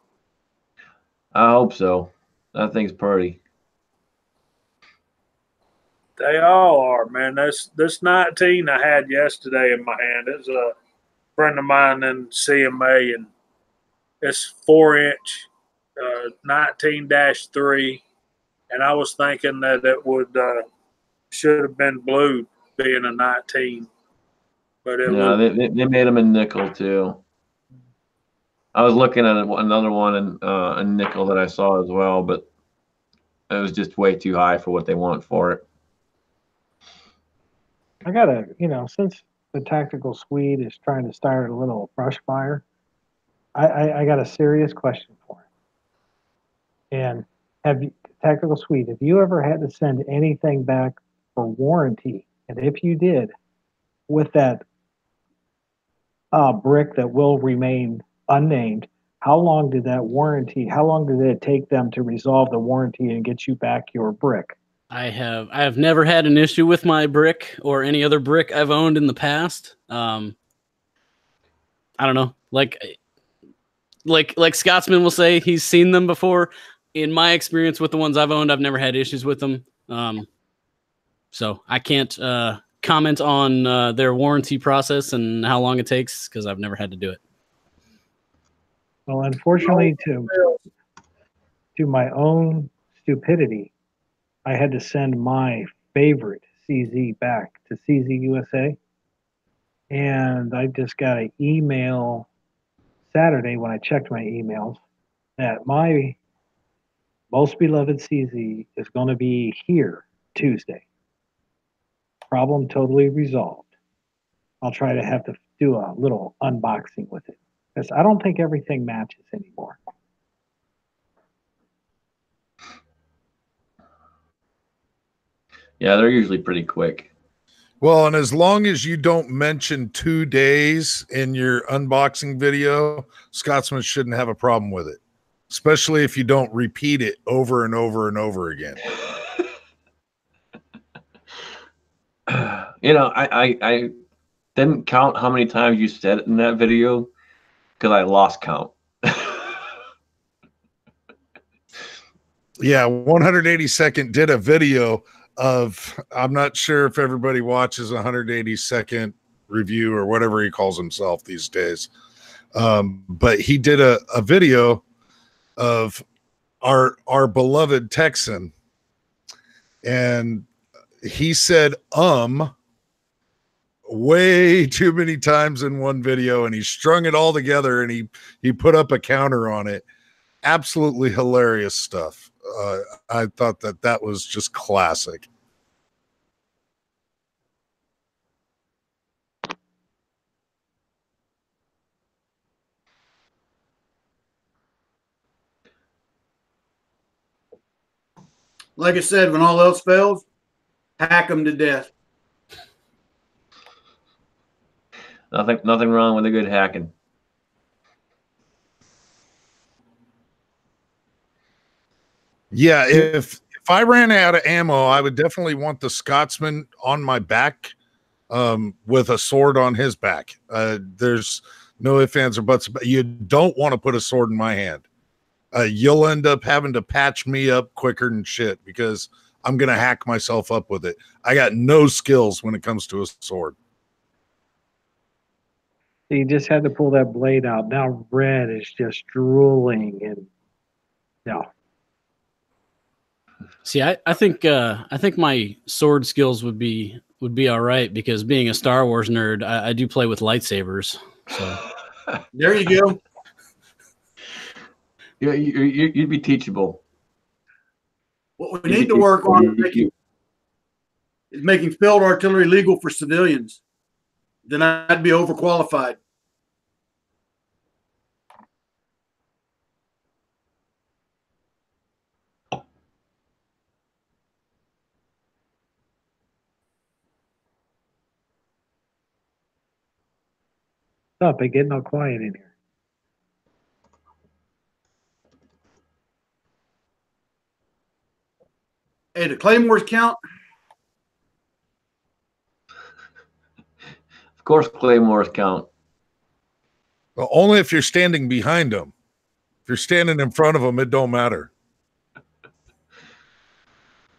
I hope so. That thing's pretty. They all are, man. This 19 I had yesterday in my hand. It's a friend of mine in CMA, and it's 4-inch 19-3. And I was thinking that it would should have been blue, being a 19. But they made them in nickel too. I was looking at another one in a nickel that I saw as well, but it was just way too high for what they want for it. I gotta, since the Tactical Swede is trying to start a little brush fire, I got a serious question for him. And Tactical Swede, have you ever had to send anything back for warranty? And if you did, with that brick that will remain unnamed, how long did it take them to resolve the warranty and get you back your brick? I have never had an issue with my brick or any other brick I've owned in the past. I don't know. Like Scotsman will say he's seen them before. In my experience with the ones I've owned, I've never had issues with them. So I can't comment on their warranty process and how long it takes because I've never had to do it. Well, unfortunately, to my own stupidity, I had to send my favorite CZ back to CZ USA, and I just got an email Saturday when I checked my emails that my most beloved CZ is going to be here Tuesday. Problem totally resolved. I'll try to have to do a little unboxing with it because I don't think everything matches anymore. Yeah, they're usually pretty quick. Well, and as long as you don't mention 2 days in your unboxing video, Scotsman shouldn't have a problem with it, especially if you don't repeat it over and over and over again. You know, I didn't count how many times you said it in that video because I lost count. Yeah, 182nd did a video of, I'm not sure if everybody watches 182nd review or whatever he calls himself these days. But he did a video of our beloved Texan, and he said way too many times in one video, and he strung it all together, and he put up a counter on it. Absolutely hilarious stuff. I thought that was just classic. Like I said, when all else fails, hack them to death. Nothing wrong with a good hacking. Yeah, if I ran out of ammo, I would definitely want the Scotsman on my back, with a sword on his back. There's no ifs, ands, or buts. But you don't want to put a sword in my hand. You'll end up having to patch me up quicker than shit because I'm gonna hack myself up with it. I got no skills when it comes to a sword. You just had to pull that blade out. Now Red is just drooling, and no. See, I think my sword skills would be all right because being a Star Wars nerd, I do play with lightsabers. So there you go. Yeah, you'd be teachable. What we need to work on is making field artillery legal for civilians. Then I'd be overqualified. Stop it, getting all quiet in here. Hey, the Claymores count? Of course, claymores count. Well, only if you're standing behind them. If you're standing in front of them, it don't matter.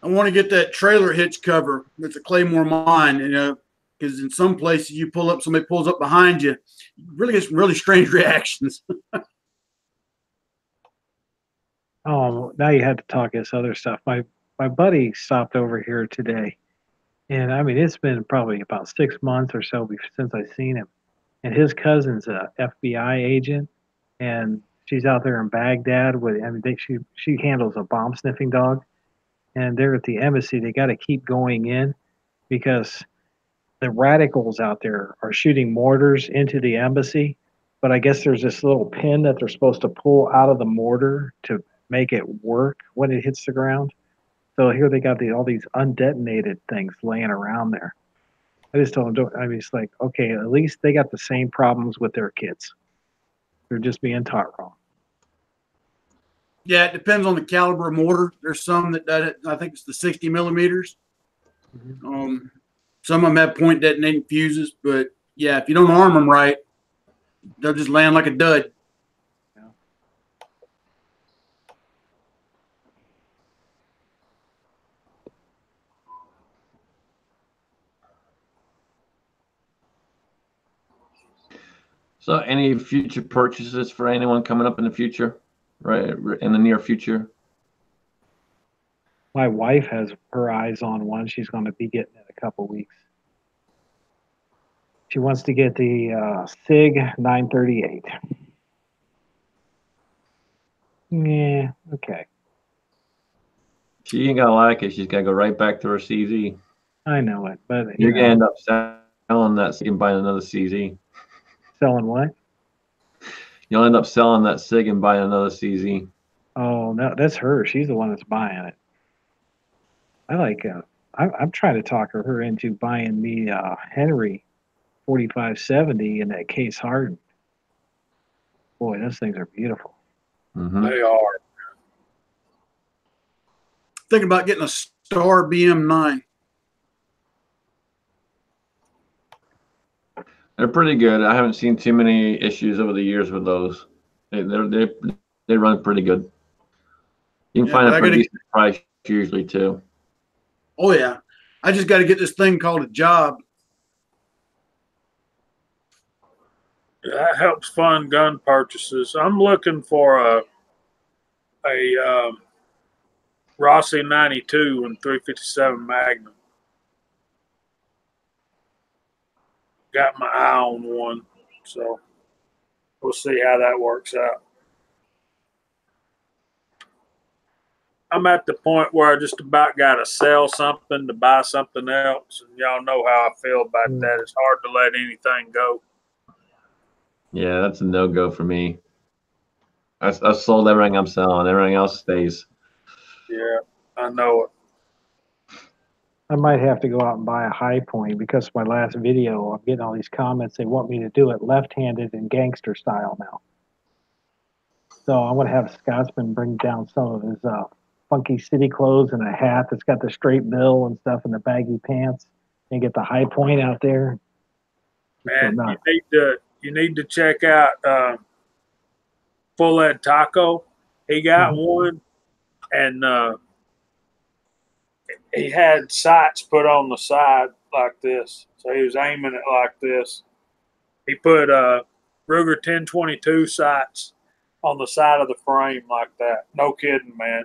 I want to get that trailer hitch cover with the Claymore mine, because in some places you pull up, somebody pulls up behind you, really gets really strange reactions. Oh, now you had to talk this other stuff. My buddy stopped over here today, and I mean it's been probably about 6 months or so since I've seen him. And his cousin's a FBI agent, and she's out there in Baghdad with. I mean, she handles a bomb sniffing dog, and they're at the embassy. They got to keep going in because the radicals out there are shooting mortars into the embassy. But I guess there's this little pin that they're supposed to pull out of the mortar to make it work when it hits the ground. So here they got all these undetonated things laying around there. I just don't. I mean, it's like, okay, at least they got the same problems with their kids. They're just being taught wrong. Yeah, it depends on the caliber of mortar. There's some that does it. I think it's the 60 millimeters. Mm-hmm. Some of them have point detonating fuses, but yeah, if you don't arm them right, they'll just land like a dud. So, any future purchases for anyone coming up in the future, right? In the near future? My wife has her eyes on one. She's going to be getting it in a couple weeks. She wants to get the SIG 938. Yeah, okay. She ain't gonna like it. She's gotta go right back to her CZ. I know it, but You're gonna end up selling that SIG and buying another CZ. selling what? You'll end up selling that SIG and buying another CZ. Oh no, that's her. She's the one that's buying it. I like. I'm trying to talk her into buying me Henry 4570 and that Case Harden. Boy, those things are beautiful. Mm-hmm. They are. Thinking about getting a Star BM9. They're pretty good. I haven't seen too many issues over the years with those. They run pretty good. You can find a pretty decent price usually too. Oh yeah, I just got to get this thing called a job. That helps fund gun purchases. I'm looking for a Rossi 92 and 357 Magnum. Got my eye on one, so we'll see how that works out. I'm at the point where I just about got to sell something to buy something else, and y'all know how I feel about that. It's hard to let anything go. Yeah, that's a no-go for me. I sold everything I'm selling. Everything else stays. Yeah, I know it. I might have to go out and buy a High Point because my last video, I'm getting all these comments. They want me to do it left-handed and gangster style now. So I'm going to have Scotsman bring down some of his funky city clothes and a hat that's got the straight bill and stuff and the baggy pants and get the High Point out there. Man, you need to check out Full Ed Taco. He got one, and he had sights put on the side like this. So he was aiming it like this. He put Ruger 1022 sights on the side of the frame like that. No kidding, man.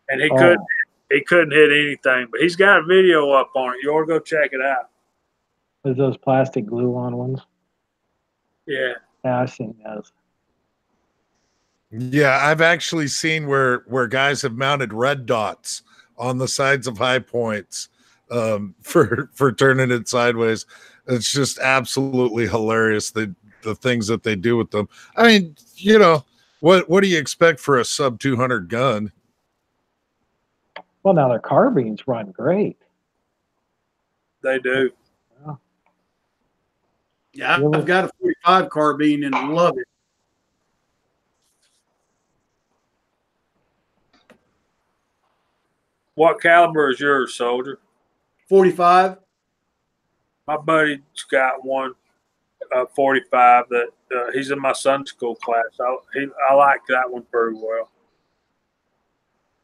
And he couldn't hit anything. But he's got a video up on it. You ought to go check it out. There's those plastic glue-on ones. Yeah. Yeah, I've seen those. Yeah, I've actually seen where guys have mounted red dots on the sides of High Points for turning it sideways. It's just absolutely hilarious, the things that they do with them. I mean, you know, what do you expect for a sub 200 gun? Well, now their carbines run great. They do. Yeah, I've got a 45 carbine and love it. What caliber is yours, soldier? 45. My buddy's got one 45 that he's in my Sunday school class. I like that one pretty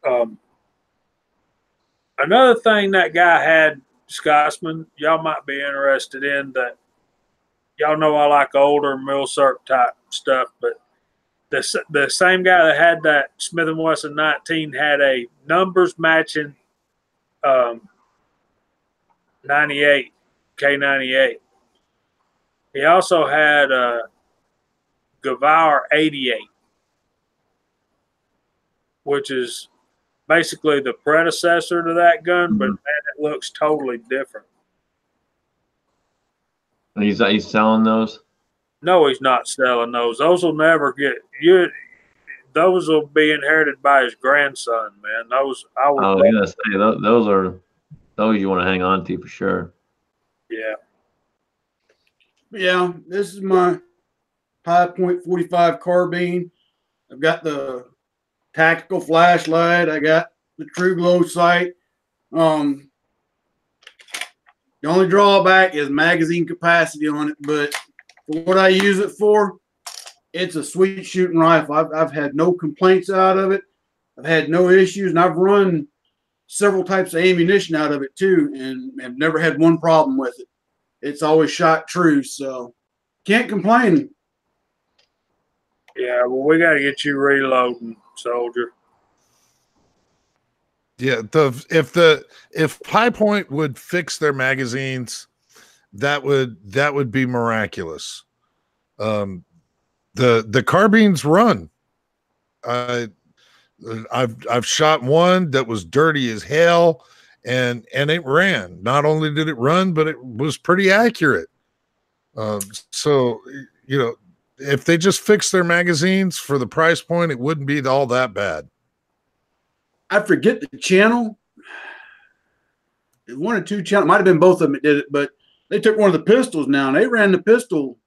well. Another thing that guy had, Scotsman, y'all might be interested in that. Y'all know I like older Milsurp type stuff, but the same guy that had that Smith & Wesson 19 had a numbers matching 98 K98. He also had a Gavauer 88, which is basically the predecessor to that gun, but man, it looks totally different. And he's selling those? No, he's not selling those. Those will never get you. Those will be inherited by his grandson, man. Those I would. I was gonna say those are those you want to hang on to for sure. Yeah. Yeah, this is my High Point 45 carbine. I've got the tactical flashlight. I got the True Glow sight. The only drawback is magazine capacity on it, but for what I use it for, it's a sweet shooting rifle. I've had no complaints out of it. I've had no issues, and I've run several types of ammunition out of it too, and have never had one problem with it. It's always shot true, so can't complain. Yeah, well, we got to get you reloading, soldier. Yeah, if High Point would fix their magazines, that would be miraculous. The carbines run. I've shot one that was dirty as hell, and it ran. Not only did it run, but it was pretty accurate. So if they just fix their magazines for the price point, it wouldn't be all that bad. I forget the channel. One or two channels, might have been both of them that did it, but they took one of the pistols now and they ran the pistol.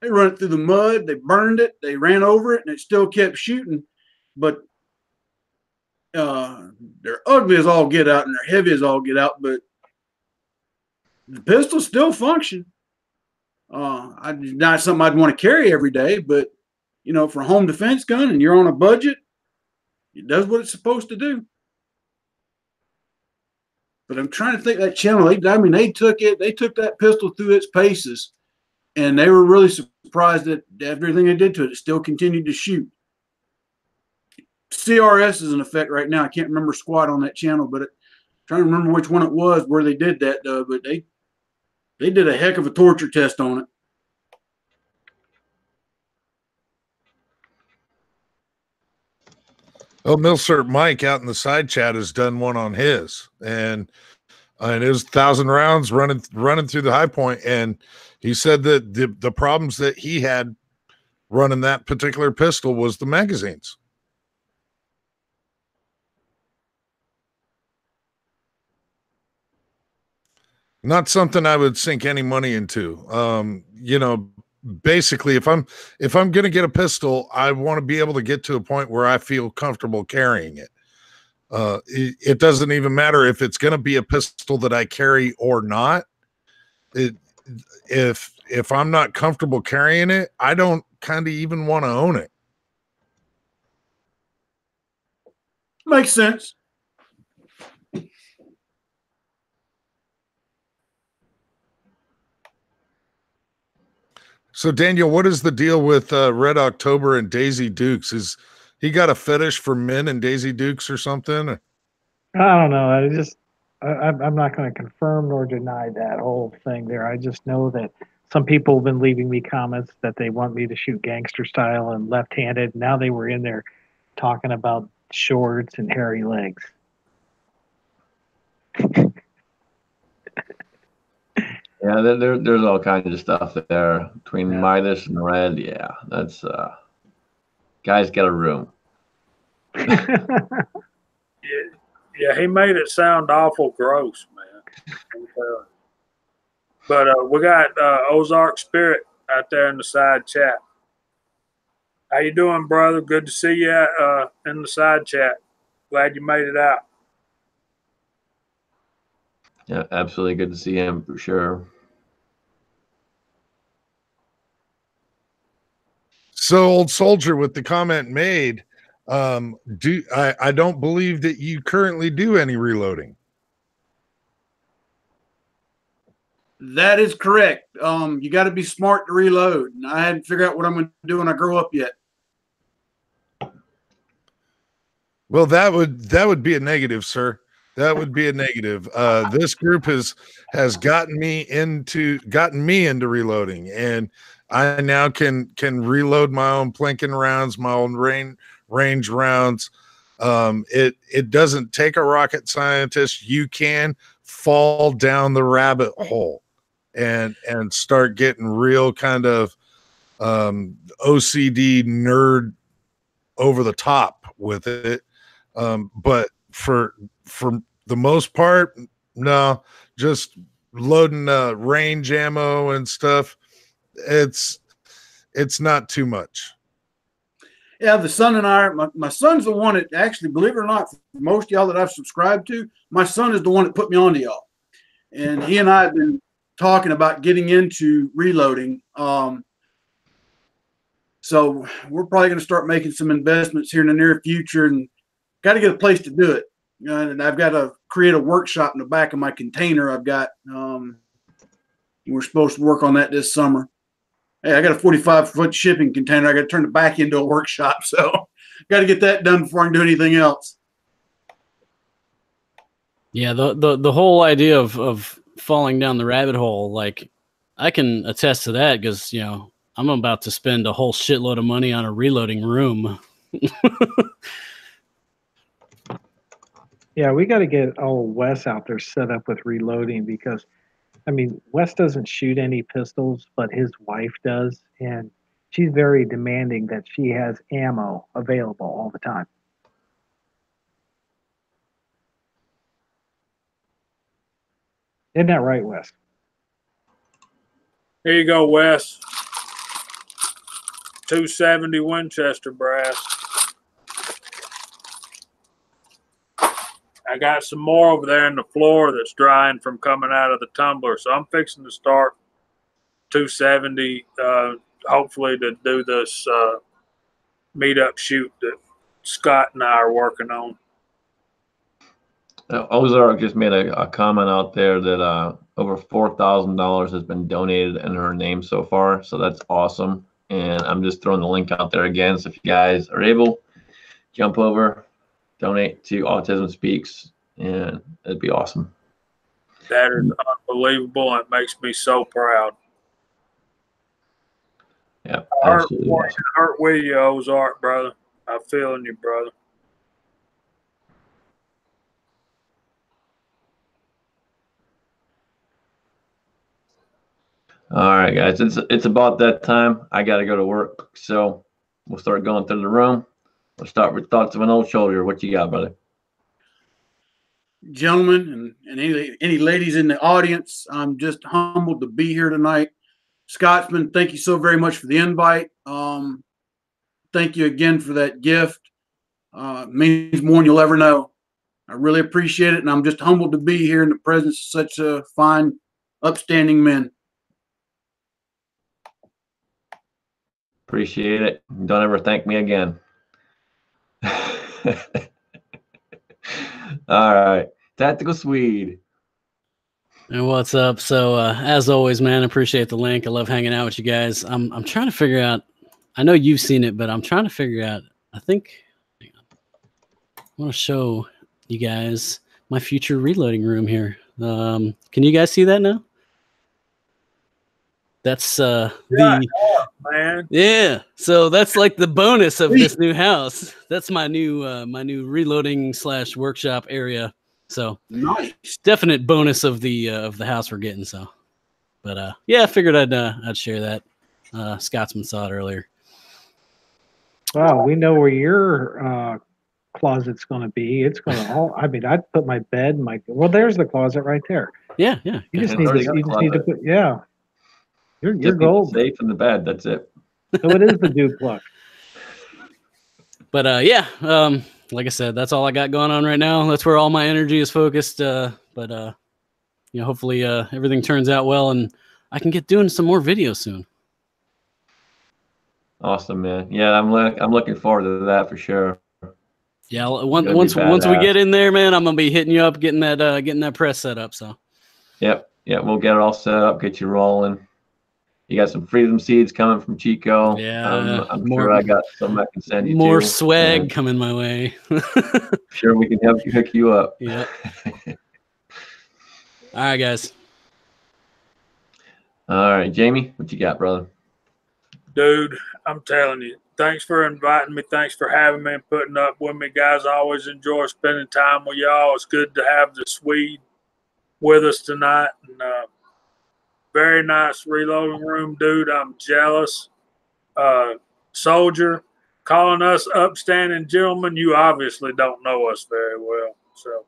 They run it through the mud. They burned it. They ran over it, and it still kept shooting. But they're ugly as all get out, and they're heavy as all get out. But the pistols still function. Not something I'd want to carry every day, but for a home defense gun, and you're on a budget, it does what it's supposed to do. But I'm trying to think that channel. They took that pistol through its paces, and they were really surprised that everything they did to it, it still continued to shoot. CRS is in effect right now. I can't remember squat on that channel, but trying to remember which one it was where they did that. But they did a heck of a torture test on it. Oh, Milcert Mike out in the side chat has done one on his, and it was 1,000 rounds running through the High Point, and he said that the problems that he had running that particular pistol was the magazines. Not something I would sink any money into. Basically, if I'm going to get a pistol, I want to be able to get to a point where I feel comfortable carrying it. It doesn't even matter if it's going to be a pistol that I carry or not. If I'm not comfortable carrying it, I don't kind of even want to own it. Makes sense. So, Daniel, what is the deal with Red October and Daisy Dukes? Is he got a fetish for men and Daisy Dukes or something? I don't know. I'm not going to confirm nor deny that whole thing there. I just know that some people have been leaving me comments that they want me to shoot gangster style and left-handed. Now they were in there talking about shorts and hairy legs. Yeah, there's all kinds of stuff there between Midas and Red. Yeah, that's guys get a room. Yeah, he made it sound awful gross, man. But we got Ozark Spirit out there in the side chat. How you doing, brother? Good to see you in the side chat. Glad you made it out. Yeah, absolutely good to see him for sure. So, Old Soldier, with the comment made, I don't believe that you currently do any reloading. That is correct. You got to be smart to reload. And I hadn't figured out what I'm going to do when I grow up yet. Well, that would be a negative, sir. That would be a negative. This group has gotten me into reloading, and I now can reload my own Plinken rounds, my own range rounds. It doesn't take a rocket scientist. You can fall down the rabbit hole and start getting real kind of OCD nerd over the top with it. But for the most part, no, just loading range ammo and stuff. It's not too much. Yeah, the son and I, my son's the one that actually, believe it or not, for most of y'all that I've subscribed to, my son is the one that put me on to y'all. And he and I have been talking about getting into reloading. So we're probably going to start making some investments here in the near future, and got to get a place to do it. And I've got to create a workshop in the back of my container. I've got, we're supposed to work on that this summer. hey, I got a 45-foot shipping container. I got to turn it back into a workshop. So got to get that done before I can do anything else. Yeah, the whole idea of falling down the rabbit hole, like I can attest to that because I'm about to spend a whole shitload of money on a reloading room. Yeah, we got to get old Wes out there set up with reloading because, I mean, Wes doesn't shoot any pistols, but his wife does, and she's very demanding that she has ammo available all the time. Isn't that right, Wes? Here you go, Wes. 270 Winchester brass. I got some more over there in the floor that's drying from coming out of the tumbler. So I'm fixing to start 270, hopefully to do this meetup shoot that Scott and I are working on. Ozark just made a comment out there that over $4,000 has been donated in her name so far. So that's awesome. And I'm just throwing the link out there again. So if you guys are able, jump over, donate to Autism Speaks, and it'd be awesome. That is unbelievable, and it makes me so proud. Yeah, absolutely. Hurt with you, Ozark, brother. I'm feeling you, brother. All right, guys, it's about that time. I got to go to work, so we'll start going through the room. We'll start with thoughts of an old soldier. What you got, brother? Gentlemen and any ladies in the audience, I'm just humbled to be here tonight. Scotsman, thank you so very much for the invite. Thank you again for that gift. It means more than you'll ever know. I really appreciate it, and I'm just humbled to be here in the presence of such fine, upstanding men. Appreciate it. Don't ever thank me again. All right. Tactical Swede. And what's up? So as always, man, I appreciate the link. I love hanging out with you guys. I'm trying to figure out. I know you've seen it, but I'm trying to figure out. I think hang on. I want to show you guys my future reloading room here. Can you guys see that now? That's man. Yeah. So that's like the bonus of this new house. That's my new reloading / workshop area. So nice. Definite bonus of the house we're getting. So, but yeah, I figured I'd share that. Scotsman saw it earlier. Wow, we know where your closet's going to be. It's going to I mean, I'd put my bed, well, there's the closet right there. Yeah. You just need to put, yeah. You're gold. Safe in the bed. That's it. So it is the duplex. But yeah, like I said, that's all I got going on right now. That's where all my energy is focused. But hopefully everything turns out well, and I can get doing some more videos soon. Awesome, man. Yeah, I'm looking forward to that for sure. Yeah, once we get in there, man, I'm gonna be hitting you up, getting that press set up. So. Yep. We'll get it all set up, get you rolling. You got some Freedom Seeds coming from Chico. Yeah, I'm sure I got some I can send you. More too. swag coming my way. Sure, we can hook you up. Yeah. All right, guys. All right, Jamie, what you got, brother? Dude, I'm telling you, thanks for inviting me. Thanks for having me and putting up with me, guys. I always enjoy spending time with y'all. It's good to have the Swede with us tonight. And very nice reloading room, dude. I'm jealous. Soldier, calling us upstanding gentlemen. You obviously don't know us very well. So,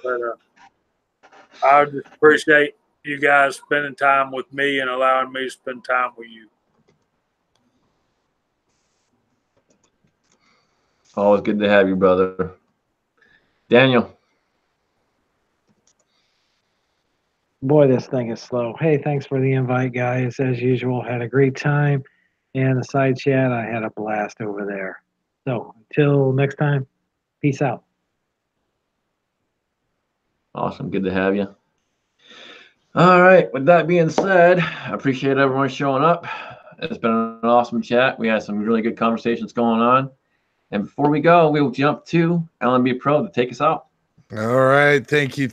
but I just appreciate you guys spending time with me and allowing me to spend time with you. Always good to have you, brother. Daniel. Boy, this thing is slow. Hey, thanks for the invite, guys. As usual, had a great time. And the side chat, I had a blast over there. So until next time, peace out. Awesome. Good to have you. All right. With that being said, I appreciate everyone showing up. It's been an awesome chat. We had some really good conversations going on. And before we go, we'll jump to LMB Pro to take us out. All right, thank you,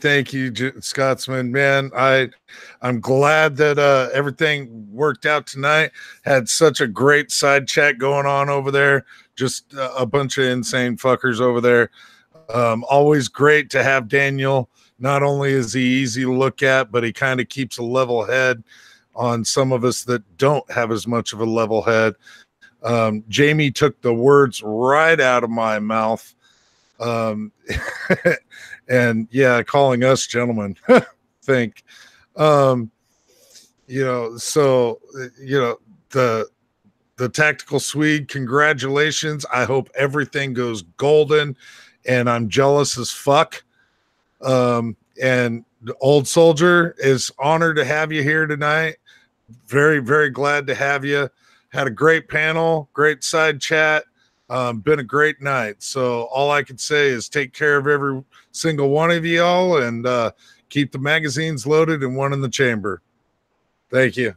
Scotsman. Man, I'm glad that everything worked out tonight. Had such a great side chat going on over there. Just a bunch of insane fuckers over there. Always great to have Daniel. Not only is he easy to look at, but he kind of keeps a level head on some of us that don't have as much of a level head. Jamie took the words right out of my mouth. And yeah, calling us gentlemen, think, so, the Tactical Swede, congratulations. I hope everything goes golden, and I'm jealous as fuck. And the Old Soldier is honored to have you here tonight. Very, very glad to have you. Had a great panel, great side chat. Been a great night. So all I can say is take care of every single one of y'all and keep the magazines loaded and one in the chamber. Thank you.